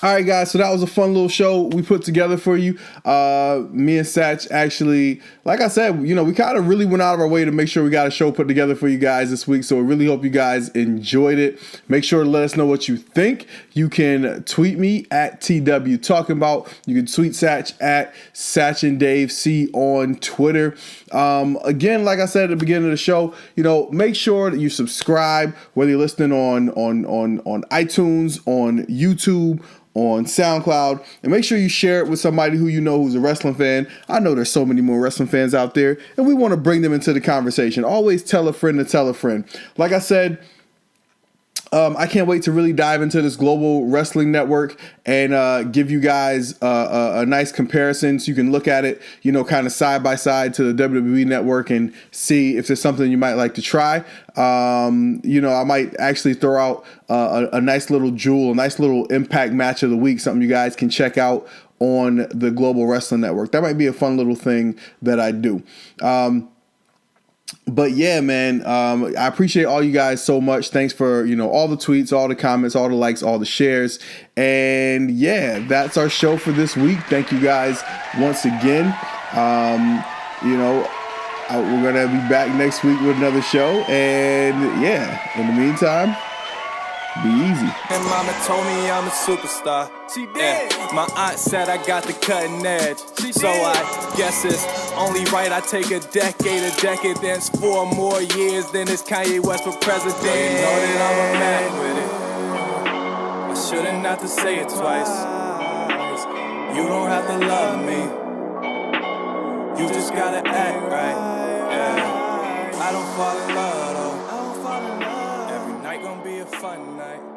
All right, guys, so that was a fun little show we put together for you. Me and Satch actually, like I said, we kind of really went out of our way to make sure we got a show put together for you guys this week. So I really hope you guys enjoyed it. Make sure to let us know what you think. You can tweet me at TW Talking Bout. You can tweet Satch at Satch and Dave C on Twitter. Again, like I said at the beginning of the show, make sure that you subscribe, whether you're listening on iTunes, on YouTube, on SoundCloud, and make sure you share it with somebody who you know who's a wrestling fan. I know there's so many more wrestling fans out there, and we want to bring them into the conversation. Always tell a friend to tell a friend. Like I said, I can't wait to really dive into this global wrestling network and give you guys a nice comparison so you can look at it, kind of side by side to the WWE network and see if there's something you might like to try. I might actually throw out a nice little jewel, a nice little impact match of the week, something you guys can check out on the Global Wrestling Network. That might be a fun little thing that I do. But yeah, man, I appreciate all you guys so much. Thanks for, all the tweets, all the comments, all the likes, all the shares. And yeah, that's our show for this week. Thank you guys once again. We're going to be back next week with another show. And yeah, in the meantime, be easy. And mama told me I'm a superstar. She did. Yeah. My aunt said I got the cutting edge. So I guess it's only right I take a decade of decadence, 4 more years, then it's Kanye West for president. You know that I'm a man with it. not to say it twice. You don't have to love me. You just gotta act right. Yeah. I don't fall in love though. Every night gonna be a fun night.